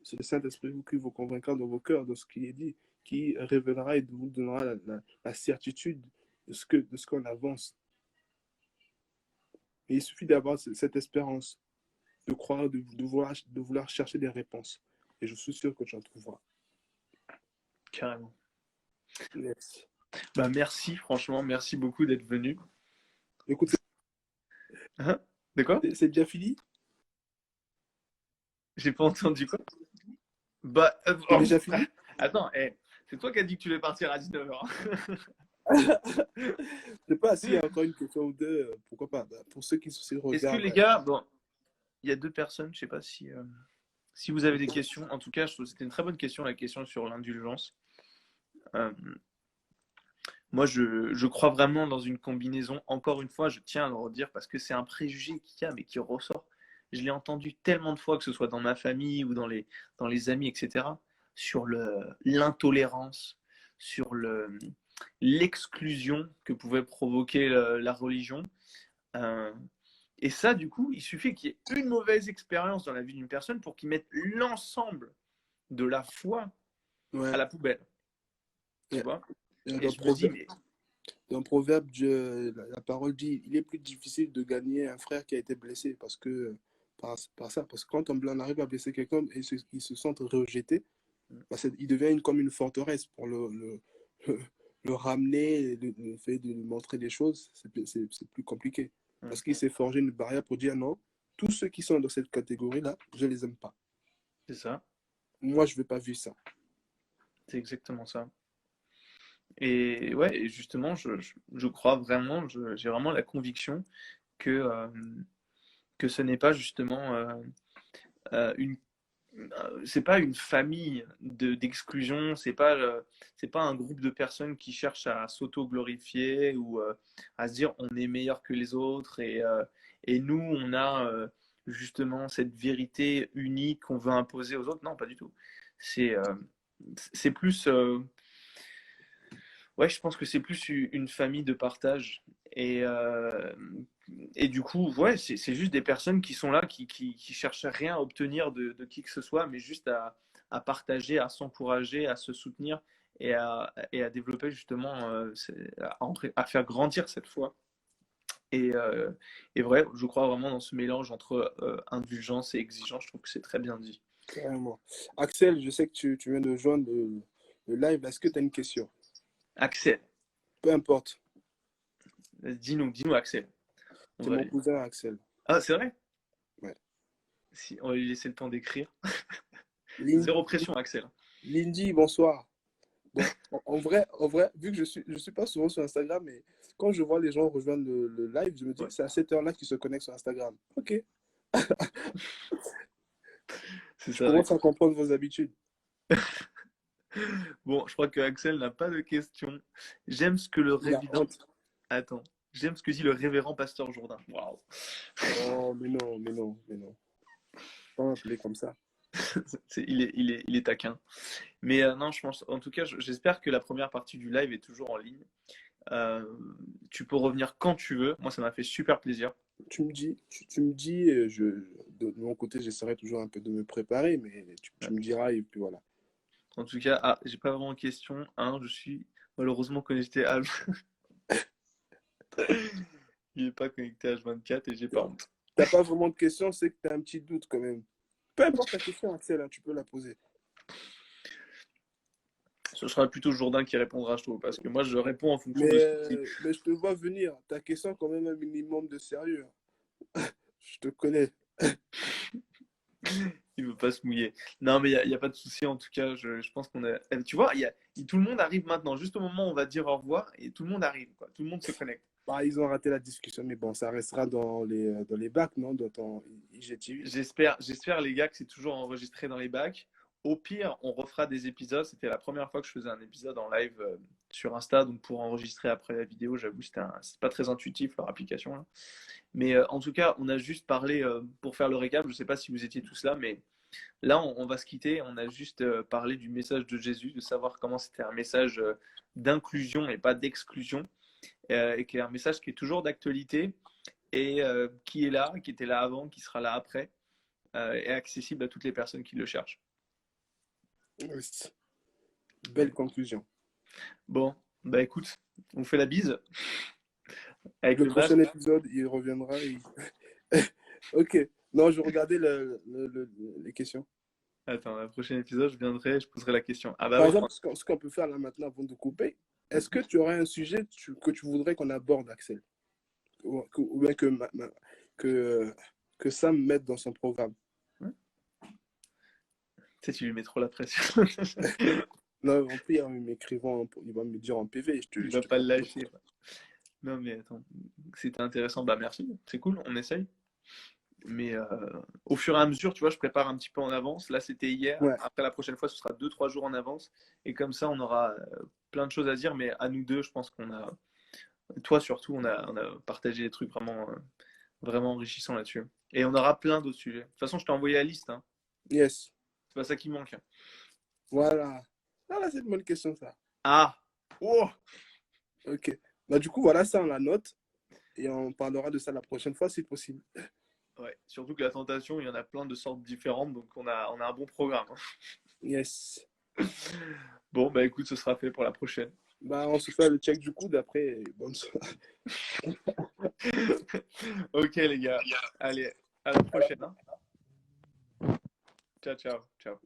C'est le Saint-Esprit qui vous convaincra dans vos cœurs de ce qui est dit, qui révélera et vous donnera la certitude de ce qu'on avance. Et il suffit d'avoir cette espérance, de croire, de vouloir chercher des réponses. Et je suis sûr que tu en trouveras. Carrément. Yes. Bah, merci, franchement, merci beaucoup d'être venu. Écoute, Hein? De quoi? c'est déjà fini? J'ai pas entendu quoi? Bah, C'est déjà fini? attends, c'est toi qui as dit que tu devais partir à 19h. Je sais pas s'il y a encore une question ou deux, pourquoi pas. Bah, pour ceux qui se Est-ce que regardent, les gars, bon, il y a deux personnes, je sais pas si vous avez des questions. En tout cas, je trouve que c'était une très bonne question, la question sur l'indulgence. Euh, Moi, je crois vraiment dans une combinaison. Encore une fois, je tiens à le redire parce que c'est un préjugé qu'il y a, mais qui ressort. Je l'ai entendu tellement de fois, que ce soit dans ma famille ou dans les amis, etc., sur l'intolérance, sur l'exclusion que pouvait provoquer la religion. Euh, et ça, du coup, il suffit qu'il y ait une mauvaise expérience dans la vie d'une personne pour qu'il mette l'ensemble de la foi à ouais. la poubelle. Tu Et, vois? Et dans, je me dis, mais dans Proverbe, la parole dit, il est plus difficile de gagner un frère qui a été blessé par ça. Parce que quand on arrive à blesser quelqu'un et il se sent rejeté, bah, il devient comme une forteresse pour le, le ramener, le fait de lui montrer des choses, c'est plus compliqué. Parce qu'il s'est forgé une barrière pour dire non, tous ceux qui sont dans cette catégorie-là, je les aime pas. c'est ça, Moi, je ne veux pas vivre ça. c'est exactement ça. Et ouais, et justement, je crois vraiment, j'ai vraiment la conviction que ce n'est pas justement une c'est pas une famille d'exclusion, c'est pas un groupe de personnes qui cherchent à s'auto-glorifier ou à se dire on est meilleur que les autres et nous on a justement cette vérité unique qu'on veut imposer aux autres. Non, pas du tout. C'est euh, c'est plus ouais, je pense que c'est plus une famille de partage. Et, euh, et du coup, ouais, c'est juste des personnes qui sont là, qui cherchent rien à obtenir de qui que ce soit, mais juste à partager, à s'encourager, à se soutenir et à développer justement, à faire grandir cette foi. Et, et vrai, je crois vraiment dans ce mélange entre indulgence et exigence. Je trouve que c'est très bien dit. Carrément. Axel, je sais que tu viens de joindre le live. Est-ce que tu as une question? Axel, Peu importe. dis-nous, Axel. On C'est va mon lui. cousin Axel. Ah, c'est vrai? Ouais. Si, on va lui laisser le temps d'écrire. Lin- Zéro pression, Axel. Lindy, bonsoir. Bon, en vrai, vu que je suis pas souvent sur Instagram, mais quand je vois les gens rejoindre le live, je me dis Ouais, que c'est à cette heure-là qu'ils se connectent sur Instagram. Ok, c'est je ça. commence à comprendre vos habitudes. Bon, je crois que Axel n'a pas de questions. J'aime ce que le Il a révident. honte. Attends, J'aime ce que dit le révérend pasteur Jourdain. Waouh. Oh, mais non, mais non, mais non. Pas m'appeler comme ça. Il est taquin. Mais non, je pense, en tout cas, j'espère que la première partie du live est toujours en ligne. Euh, Tu peux revenir quand tu veux. Moi, ça m'a fait super plaisir. Tu me dis, de mon côté, j'essaierai toujours un peu de me préparer, mais tu me diras, et puis voilà. En tout cas, j'ai pas vraiment de questions. Hein, je suis malheureusement connecté à. Il est pas connecté à H24 et j'ai pas honte. T'as pas vraiment de questions, c'est que tu as un petit doute quand même. Peu importe ta question, Axel, hein, tu peux la poser. Ce sera plutôt Jourdain qui répondra, je trouve, parce que moi, je réponds en fonction de ce qu'il dit. Mais je te vois venir. Ta question, quand même, un minimum de sérieux, hein. Je te connais. Il veut pas se mouiller. Non, mais il y a pas de souci. En tout cas, je pense qu'on a. Tu vois, tout le monde arrive maintenant. Juste au moment où on va dire au revoir, et tout le monde arrive, quoi. Tout le monde se connecte. Bah, ils ont raté la discussion, mais bon, ça restera dans les bacs, non? Dans ton IGTV. J'espère, les gars, que c'est toujours enregistré dans les bacs. Au pire, on refera des épisodes. C'était la première fois que je faisais un épisode en live sur Insta, donc pour enregistrer après la vidéo, j'avoue, c'est pas très intuitif leur application là. Mais en tout cas, on a juste parlé pour faire le récap. Je sais pas si vous étiez tous là, mais là, on va se quitter. On a juste parlé du message de Jésus, de savoir comment c'était un message d'inclusion et pas d'exclusion, et qui est un message qui est toujours d'actualité et qui est là, qui était là avant, qui sera là après, et accessible à toutes les personnes qui le cherchent. Oui. Belle conclusion. Bon, bah écoute, on fait la bise avec Le le masque. prochain épisode, il reviendra. Ok. Non, je regardais les questions. Attends, le prochain épisode, je viendrai, je poserai la question. Ah bah Par ouais, exemple, ce qu'on peut faire là maintenant avant de couper, est-ce que tu aurais un sujet que tu voudrais qu'on aborde, Axel? Ou bien que, que Sam mette dans son programme? tu sais, tu lui mets trop la pression. Non, en pire, il va me dire en PV. Il Je va te pas le capte. lâcher. Non mais attends, c'était intéressant, bah merci, c'est cool, on essaye. Mais au fur et à mesure, tu vois, je prépare un petit peu en avance. Là, c'était hier. Ouais. Après, la prochaine fois, ce sera 2-3 jours en avance. Et comme ça, on aura plein de choses à dire. Mais à nous deux, je pense qu'on a, toi surtout, on a partagé des trucs vraiment, vraiment enrichissants là-dessus. Et on aura plein d'autres sujets. De toute façon, je t'ai envoyé la liste. Hein. Yes. C'est pas ça qui manque. Voilà. Ah là, c'est une bonne question, ça. Ah! Oh! Ok. Bah, du coup, voilà, ça, on la note. Et on parlera de ça la prochaine fois, si possible. Ouais, surtout que la tentation, il y en a plein de sortes différentes. Donc, on a un bon programme. Hein. Yes. Bon, bah écoute, ce sera fait pour la prochaine. Bah, on se fait le check du coude après. Bonne soirée. Ok, les gars. Allez, à la prochaine. Hein. Ciao, ciao. Ciao.